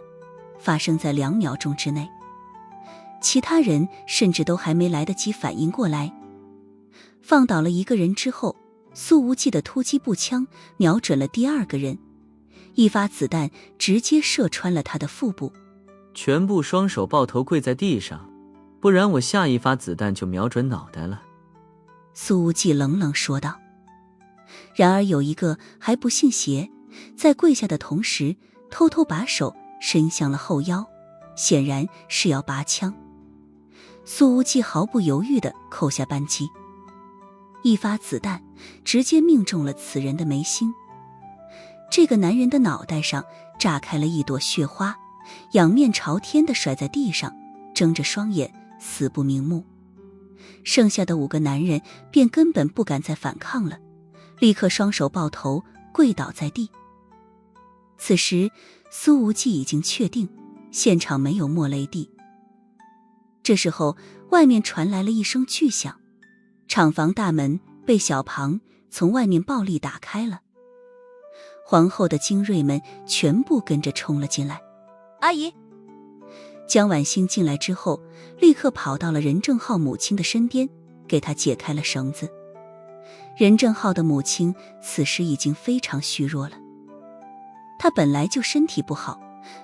A: 发生在2秒钟之内。其他人甚至都还没来得及反应过来。放倒了一个人之后，苏无忌的突击步枪瞄准了第2个人，一发子弹直接射穿了他的腹部。
B: 全部双手抱头跪在地上，不然我下一发子弹就瞄准脑袋了。
A: 苏无忌冷冷说道。然而有一个还不信邪，在跪下的同时偷偷把手伸向了后腰，显然是要拔枪。苏无忌毫不犹豫地扣下扳机，一发子弹直接命中了此人的眉心。这个男人的脑袋上炸开了一朵血花，仰面朝天地甩在地上，睁着双眼，死不瞑目。剩下的5个男人便根本不敢再反抗了，立刻双手抱头跪倒在地。此时苏无忌已经确定现场没有莫雷蒂。这时候，外面传来了一声巨响，厂房大门被小庞从外面暴力打开了。皇后的精锐们全部跟着冲了进来。
D: 阿姨，
A: 江婉欣进来之后，立刻跑到了任正浩母亲的身边，给她解开了绳子。任正浩的母亲此时已经非常虚弱了，她本来就身体不好，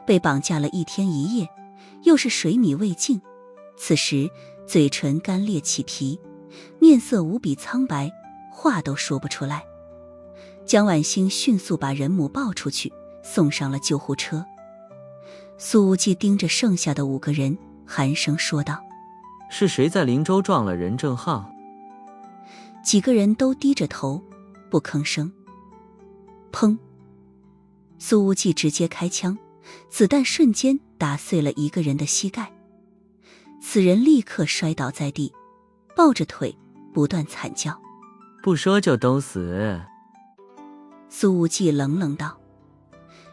A: 被绑架了1天1夜，又是水米未进，此时嘴唇干裂起皮，面色无比苍白，话都说不出来。江婉欣迅速把任母抱出去，送上了救护车。苏无忌盯着剩下的5个人，寒声说道：
B: 是谁在灵州撞了任正浩？
A: 几个人都低着头，不吭声。砰！苏无忌直接开枪，子弹瞬间打碎了一个人的膝盖，此人立刻摔倒在地，抱着腿不断惨叫。
B: 不说就都死。
A: 苏无忌冷冷道。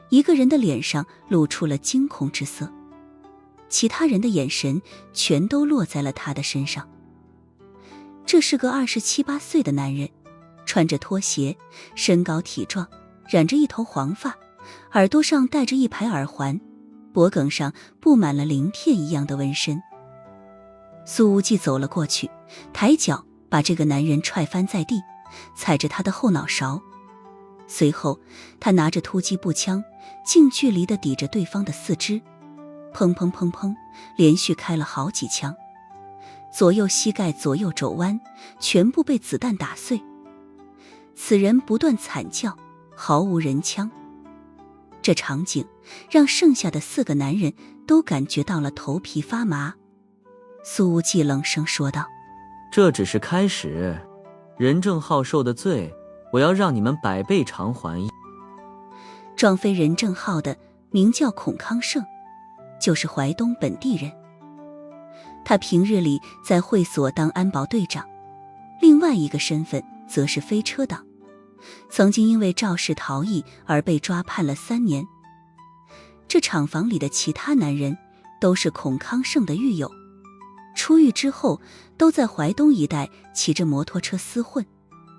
A: 一个人的脸上露出了惊恐之色，其他人的眼神全都落在了他的身上。这是个27、28岁的男人，穿着拖鞋，身高体壮，染着一头黄发，耳朵上戴着一排耳环，脖颈上布满了鳞片一样的纹身。苏无忌走了过去，抬脚把这个男人踹翻在地，踩着他的后脑勺。随后他拿着突击步枪，近距离地抵着对方的四肢，砰砰砰砰，连续开了好几枪，左右膝盖、左右肘弯全部被子弹打碎。此人不断惨叫，毫无人枪。这场景让剩下的4个男人都感觉到了头皮发麻。苏无忌冷声说道：
B: 这只是开始，任正浩受的罪，我要让你们100倍偿还。
A: 撞飞任正浩的名叫孔康胜，就是淮东本地人。他平日里在会所当安保队长，另外一个身份则是飞车党，曾经因为肇事逃逸而被抓判了3年。这厂房里的其他男人都是孔康胜的狱友，出狱之后都在淮东一带骑着摩托车厮混。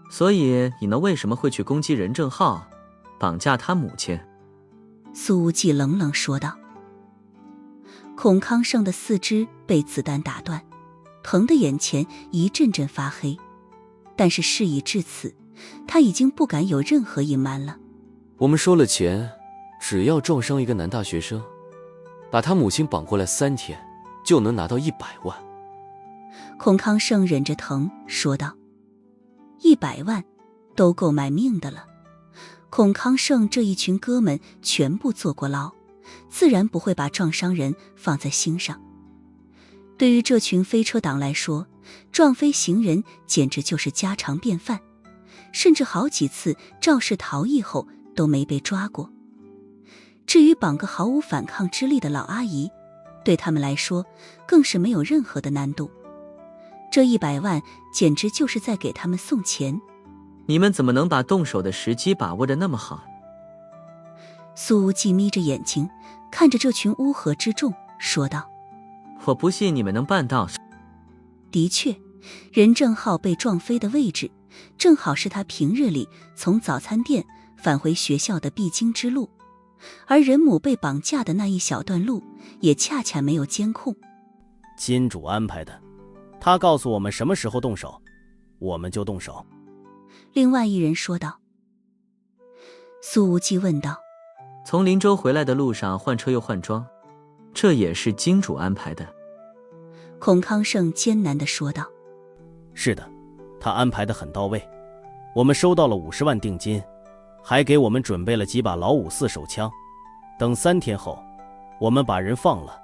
B: 所以你呢，为什么会去攻击任正浩，绑架他母亲？
A: 苏无忌冷冷说道。孔康胜的4肢被子弹打断，疼得眼前一阵阵发黑，但是事已至此，他已经不敢有任何隐瞒了。
E: 我们收了钱，只要撞伤一个男大学生，把他母亲绑过来3天，就能拿到100万。
A: 孔康胜忍着疼说道：100万都够买命的了。孔康胜这一群哥们全部坐过牢，自然不会把撞伤人放在心上。对于这群飞车党来说，撞飞行人简直就是家常便饭，甚至好几次肇事逃逸后都没被抓过。至于绑个毫无反抗之力的老阿姨，对他们来说更是没有任何的难度。这100万简直就是在给他们送钱。
B: 你们怎么能把动手的时机把握得那么好？
A: 苏无忌眯着眼睛看着这群乌合之众说道：
B: 我不信你们能办到。
A: 的确，任正浩被撞飞的位置正好是他平日里从早餐店返回学校的必经之路，而任母被绑架的那一小段路也恰恰没有监控。
G: 金主安排的，他告诉我们什么时候动手，我们就动手。
A: 另外一人说道。苏无忌问道：
B: 从林州回来的路上换车又换装，这也是金主安排的？
A: 孔康胜艰难地说道：
G: 是的，他安排得很到位，我们收到了50万定金，还给我们准备了几把老5.4手枪，等3天后我们把人放了，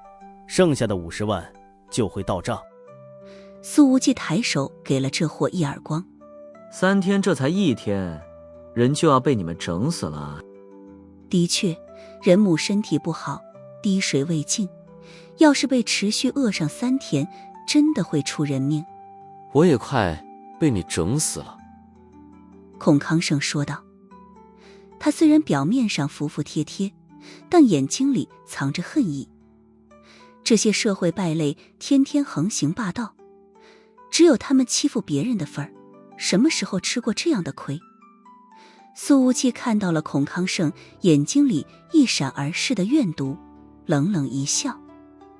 G: 剩下的50万就会到账。
A: 苏无忌抬手给了这货一耳光。
B: 3天，这才1天，人就要被你们整死了。
A: 的确，任母身体不好，滴水未进，要是被持续饿上3天，真的会出人命。
E: 我也快被你整死了。
A: 孔康胜说道。他虽然表面上服服帖帖，但眼睛里藏着恨意，这些社会败类天天横行霸道，只有他们欺负别人的份儿，什么时候吃过这样的亏？苏无忌看到了孔康胜眼睛里一闪而逝的怨毒，冷冷一笑。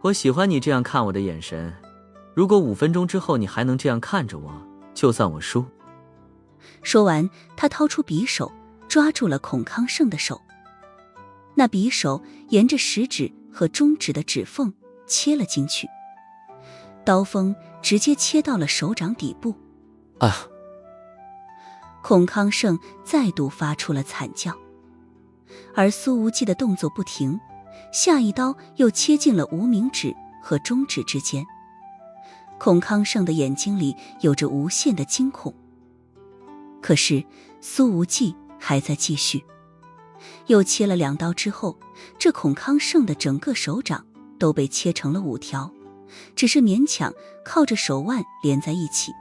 B: 我喜欢你这样看我的眼神，如果5分钟之后你还能这样看着我，就算我输。
A: 说完，他掏出匕首，抓住了孔康胜的手。那匕首沿着食指和中指的指缝切了进去，刀锋直接切到了手掌底部。
E: 啊！
A: 孔康胜再度发出了惨叫，而苏无忌的动作不停，下一刀又切进了无名指和中指之间。孔康胜的眼睛里有着无限的惊恐，可是苏无忌还在继续。又切了2刀之后，这孔康胜的整个手掌都被切成了5条，只是勉强靠着手腕连在一起，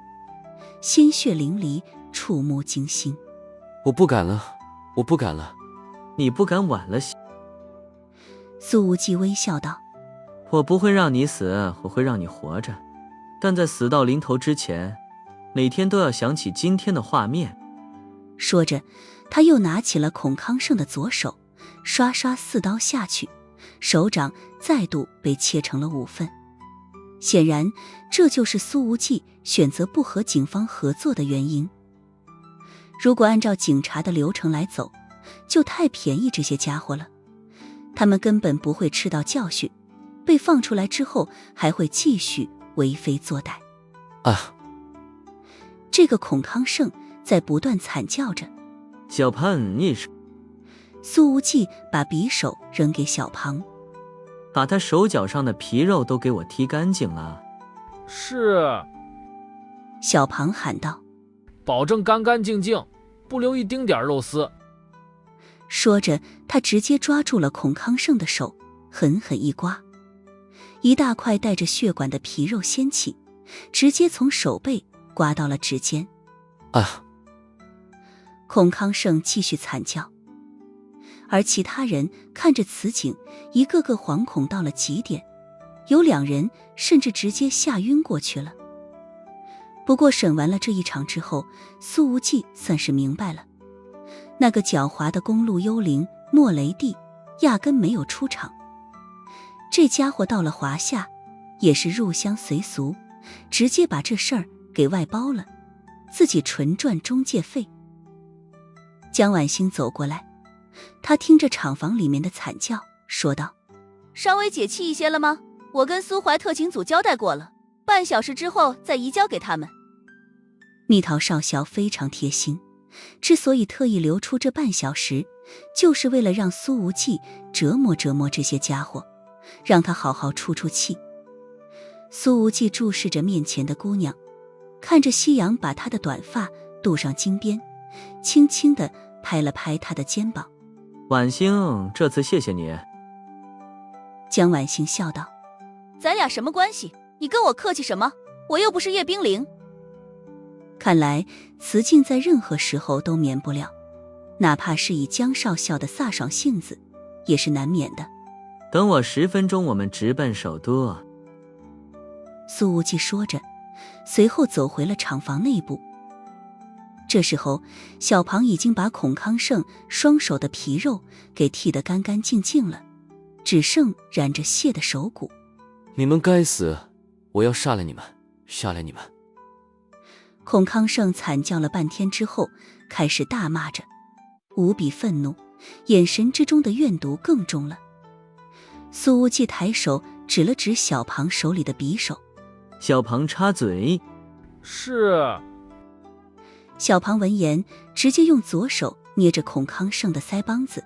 A: 鲜血淋漓，触目惊心。
E: 我不敢了，我不敢了。
B: 你不敢晚了？
A: 苏无忌微笑道：
B: 我不会让你死，我会让你活着，但在死到临头之前，每天都要想起今天的画面。
A: 说着，他又拿起了孔康胜的左手，刷刷4刀下去，手掌再度被切成了5份。显然，这就是苏无忌选择不和警方合作的原因。如果按照警察的流程来走，就太便宜这些家伙了，他们根本不会吃到教训，被放出来之后还会继续为非作歹。
E: 啊！
A: 这个孔康胜在不断惨叫着。
B: 小潘，你是……
A: 苏无忌把匕首扔给小庞，
B: 把他手脚上的皮肉都给我剔干净了。
K: 是。
A: 小庞喊道：
K: 保证干干净净，不留一丁点肉丝。
A: 说着，他直接抓住了孔康胜的手，狠狠一刮，一大块带着血管的皮肉掀起，直接从手背刮到了指尖。
E: 啊！
A: 孔康胜继续惨叫，而其他人看着此景，一个个惶恐到了极点，有2人甚至直接吓晕过去了。不过审完了这一场之后，苏无忌算是明白了，那个狡猾的公路幽灵莫雷蒂压根没有出场，这家伙到了华夏也是入乡随俗，直接把这事儿给外包了，自己纯赚中介费。江婉星走过来，她听着厂房里面的惨叫，说道：
H: 稍微解气一些了吗？我跟苏淮特勤组交代过了，半小时之后再移交给他们。
A: 蜜桃少校非常贴心，之所以特意留出这半小时，就是为了让苏无忌折磨折磨这些家伙，让他好好出出气。苏无忌注视着面前的姑娘，看着夕阳把她的短发镀上金边，轻轻地拍了拍她的肩膀。
B: 婉星，这次谢谢你。
A: 江婉星笑道：
H: 咱俩什么关系？你跟我客气什么？我又不是叶冰凌。
A: 看来慈静在任何时候都免不了，哪怕是以江少校的飒爽性子，也是难免的。
B: 等我10分钟，我们直奔首都。
A: 苏无忌说着，随后走回了厂房内部。这时候，小庞已经把孔康胜双手的皮肉给剃得干干净净了，只剩染着血的手骨。
E: 你们该死！我要杀了你们，杀了你们！
A: 孔康胜惨叫了半天之后，开始大骂着，无比愤怒，眼神之中的怨毒更重了。苏无忌抬手指了指小庞手里的匕首。
B: 小庞插嘴：
K: 是。
A: 小庞闻言，直接用左手捏着孔康胜的腮帮子，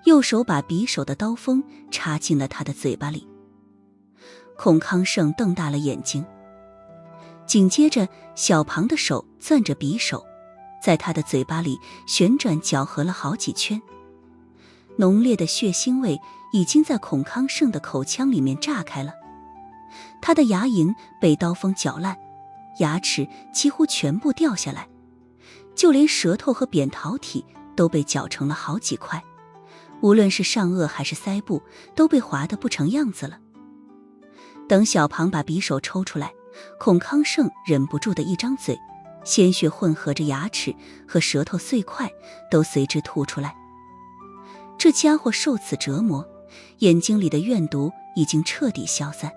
A: 右手把匕首的刀锋插进了他的嘴巴里。孔康胜瞪大了眼睛，紧接着小庞的手攥着匕首，在他的嘴巴里旋转搅和了好几圈，浓烈的血腥味已经在孔康胜的口腔里面炸开了。他的牙龈被刀锋搅烂，牙齿几乎全部掉下来，就连舌头和扁桃体都被搅成了好几块，无论是上颚还是腮部都被划得不成样子了。等小庞把匕首抽出来，孔康胜忍不住的一张嘴，鲜血混合着牙齿和舌头碎块都随之吐出来。这家伙受此折磨，眼睛里的怨毒已经彻底消散，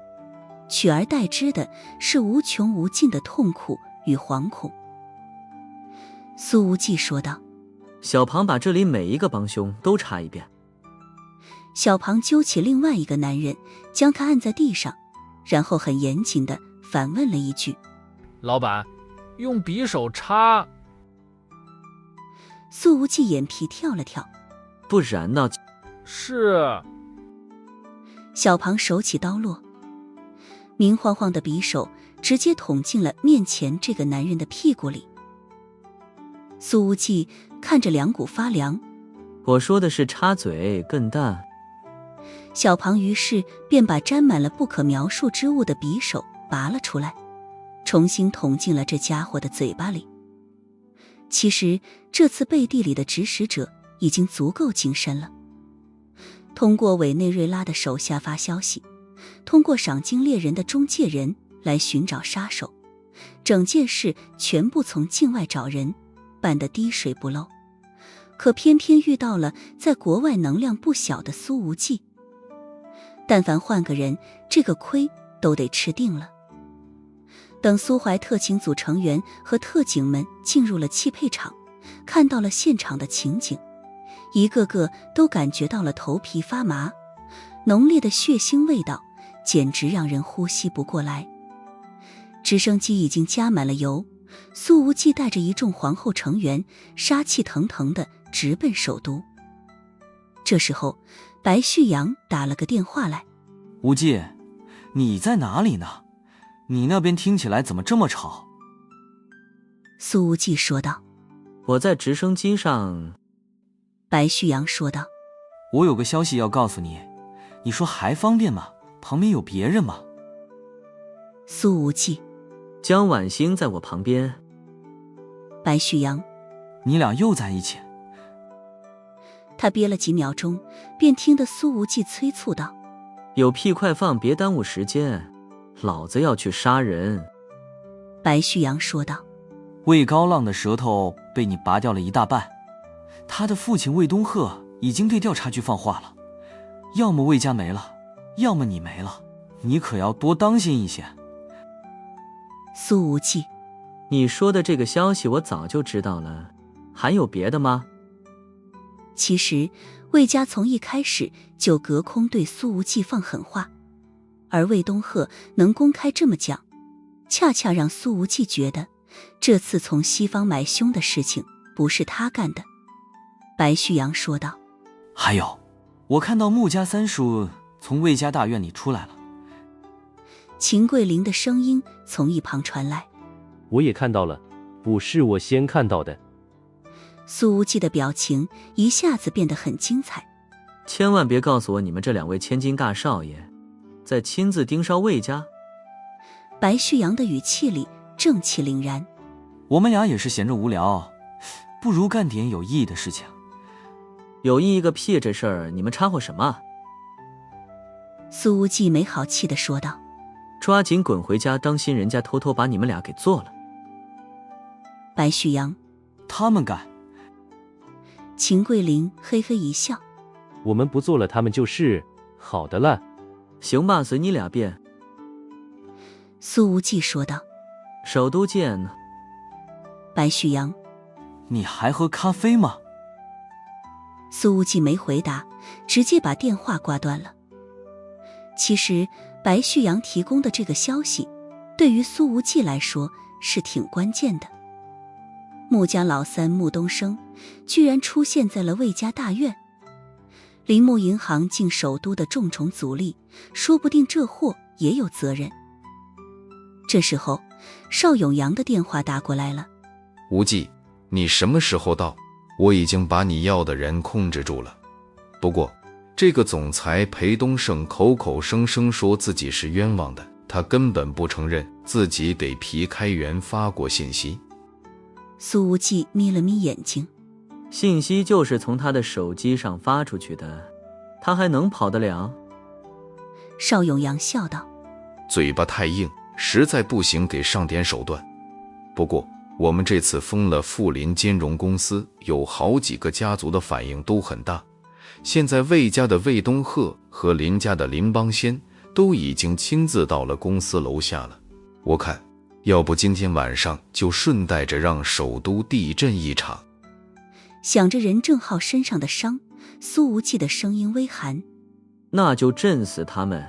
A: 取而代之的是无穷无尽的痛苦与惶恐。苏无忌说道：
B: 小庞把这里每一个帮凶都查一遍。
A: 小庞揪起另外一个男人，将他按在地上，然后很严谨地反问了一句：
K: 老板，用匕首插？
A: 苏无忌眼皮跳了跳：
B: 不然呢？
K: 是。
A: 小庞手起刀落，明晃晃的匕首直接捅进了面前这个男人的屁股里。苏无忌看着两股发凉：
B: 我说的是插嘴，笨蛋。
A: 小庞于是便把沾满了不可描述之物的匕首拔了出来，重新捅进了这家伙的嘴巴里。其实这次背地里的指使者已经足够精深了，通过委内瑞拉的手下发消息，通过赏金猎人的中介人来寻找杀手，整件事全部从境外找人，办得滴水不漏。可偏偏遇到了在国外能量不小的苏无忌，但凡换个人，这个亏都得吃定了。等苏怀特勤组成员和特警们进入了汽配厂，看到了现场的情景，一个个都感觉到了头皮发麻，浓烈的血腥味道简直让人呼吸不过来。直升机已经加满了油，苏无忌带着一众皇后成员杀气腾腾地直奔首都。这时候白旭阳打了个电话来：
L: 无忌，你在哪里呢？你那边听起来怎么这么吵？
A: 苏无忌说道：
B: 我在直升机上。
A: 白旭阳说道：
L: 我有个消息要告诉你，你说还方便吗？旁边有别人吗？
A: 苏无忌：
B: 江晚星在我旁边。
A: 白旭阳：
L: 你俩又在一起？
A: 他憋了几秒钟，便听得苏无忌催促道：
B: 有屁快放，别耽误时间，老子要去杀人。
A: 白旭阳说道：
L: 魏高浪的舌头被你拔掉了一大半，他的父亲魏东鹤已经对调查局放话了，要么魏家没了，要么你没了，你可要多当心一些。
A: 苏无忌：
B: 你说的这个消息我早就知道了，还有别的吗？
A: 其实魏家从一开始就隔空对苏无忌放狠话，而魏东鹤能公开这么讲，恰恰让苏无忌觉得这次从西方买凶的事情不是他干的。白旭阳说道：
L: 还有，我看到穆家三叔从魏家大院里出来了。
A: 秦桂林的声音从一旁传来：
M: 我也看到了，不是我先看到的。
A: 苏无忌的表情一下子变得很精彩。
B: 千万别告诉我你们这两位千金大少爷在亲自盯梢魏家。
A: 白旭阳的语气里正气凛然：
L: 我们俩也是闲着无聊，不如干点有意义的事情。
B: 有意义个屁，这事儿你们掺和什么？
A: 苏无忌没好气地说道：
B: 抓紧滚回家，当心人家偷偷把你们俩给做了。
A: 白旭阳：
L: 他们干。
A: 秦桂林嘿嘿一笑：
M: 我们不做了，他们就是好的了。
B: 行吧，随你俩便。
A: 苏无忌说道：
B: 首都见。
A: 白旭阳：
L: 你还喝咖啡吗？
A: 苏无忌没回答，直接把电话挂断了。其实白旭阳提供的这个消息对于苏无忌来说是挺关键的。穆家老三穆东升居然出现在了魏家大院，铃木银行进首都的重重阻力，说不定这货也有责任。这时候邵永阳的电话打过来了：
N: 无忌，你什么时候到？我已经把你要的人控制住了，不过这个总裁裴东胜口口声声说自己是冤枉的，他根本不承认自己给皮开元发过信息。
A: 苏无忌眯了眯眼睛：
B: 信息就是从他的手机上发出去的，他还能跑得了？
A: 邵永阳笑道：
N: 嘴巴太硬，实在不行给上点手段。不过我们这次封了富林金融公司，有好几个家族的反应都很大。现在魏家的魏东鹤和林家的林邦先都已经亲自到了公司楼下了。我看要不今天晚上就顺带着让首都地震一场。
A: 想着任正浩身上的伤，苏无忌的声音微寒。
B: 那就震死他们。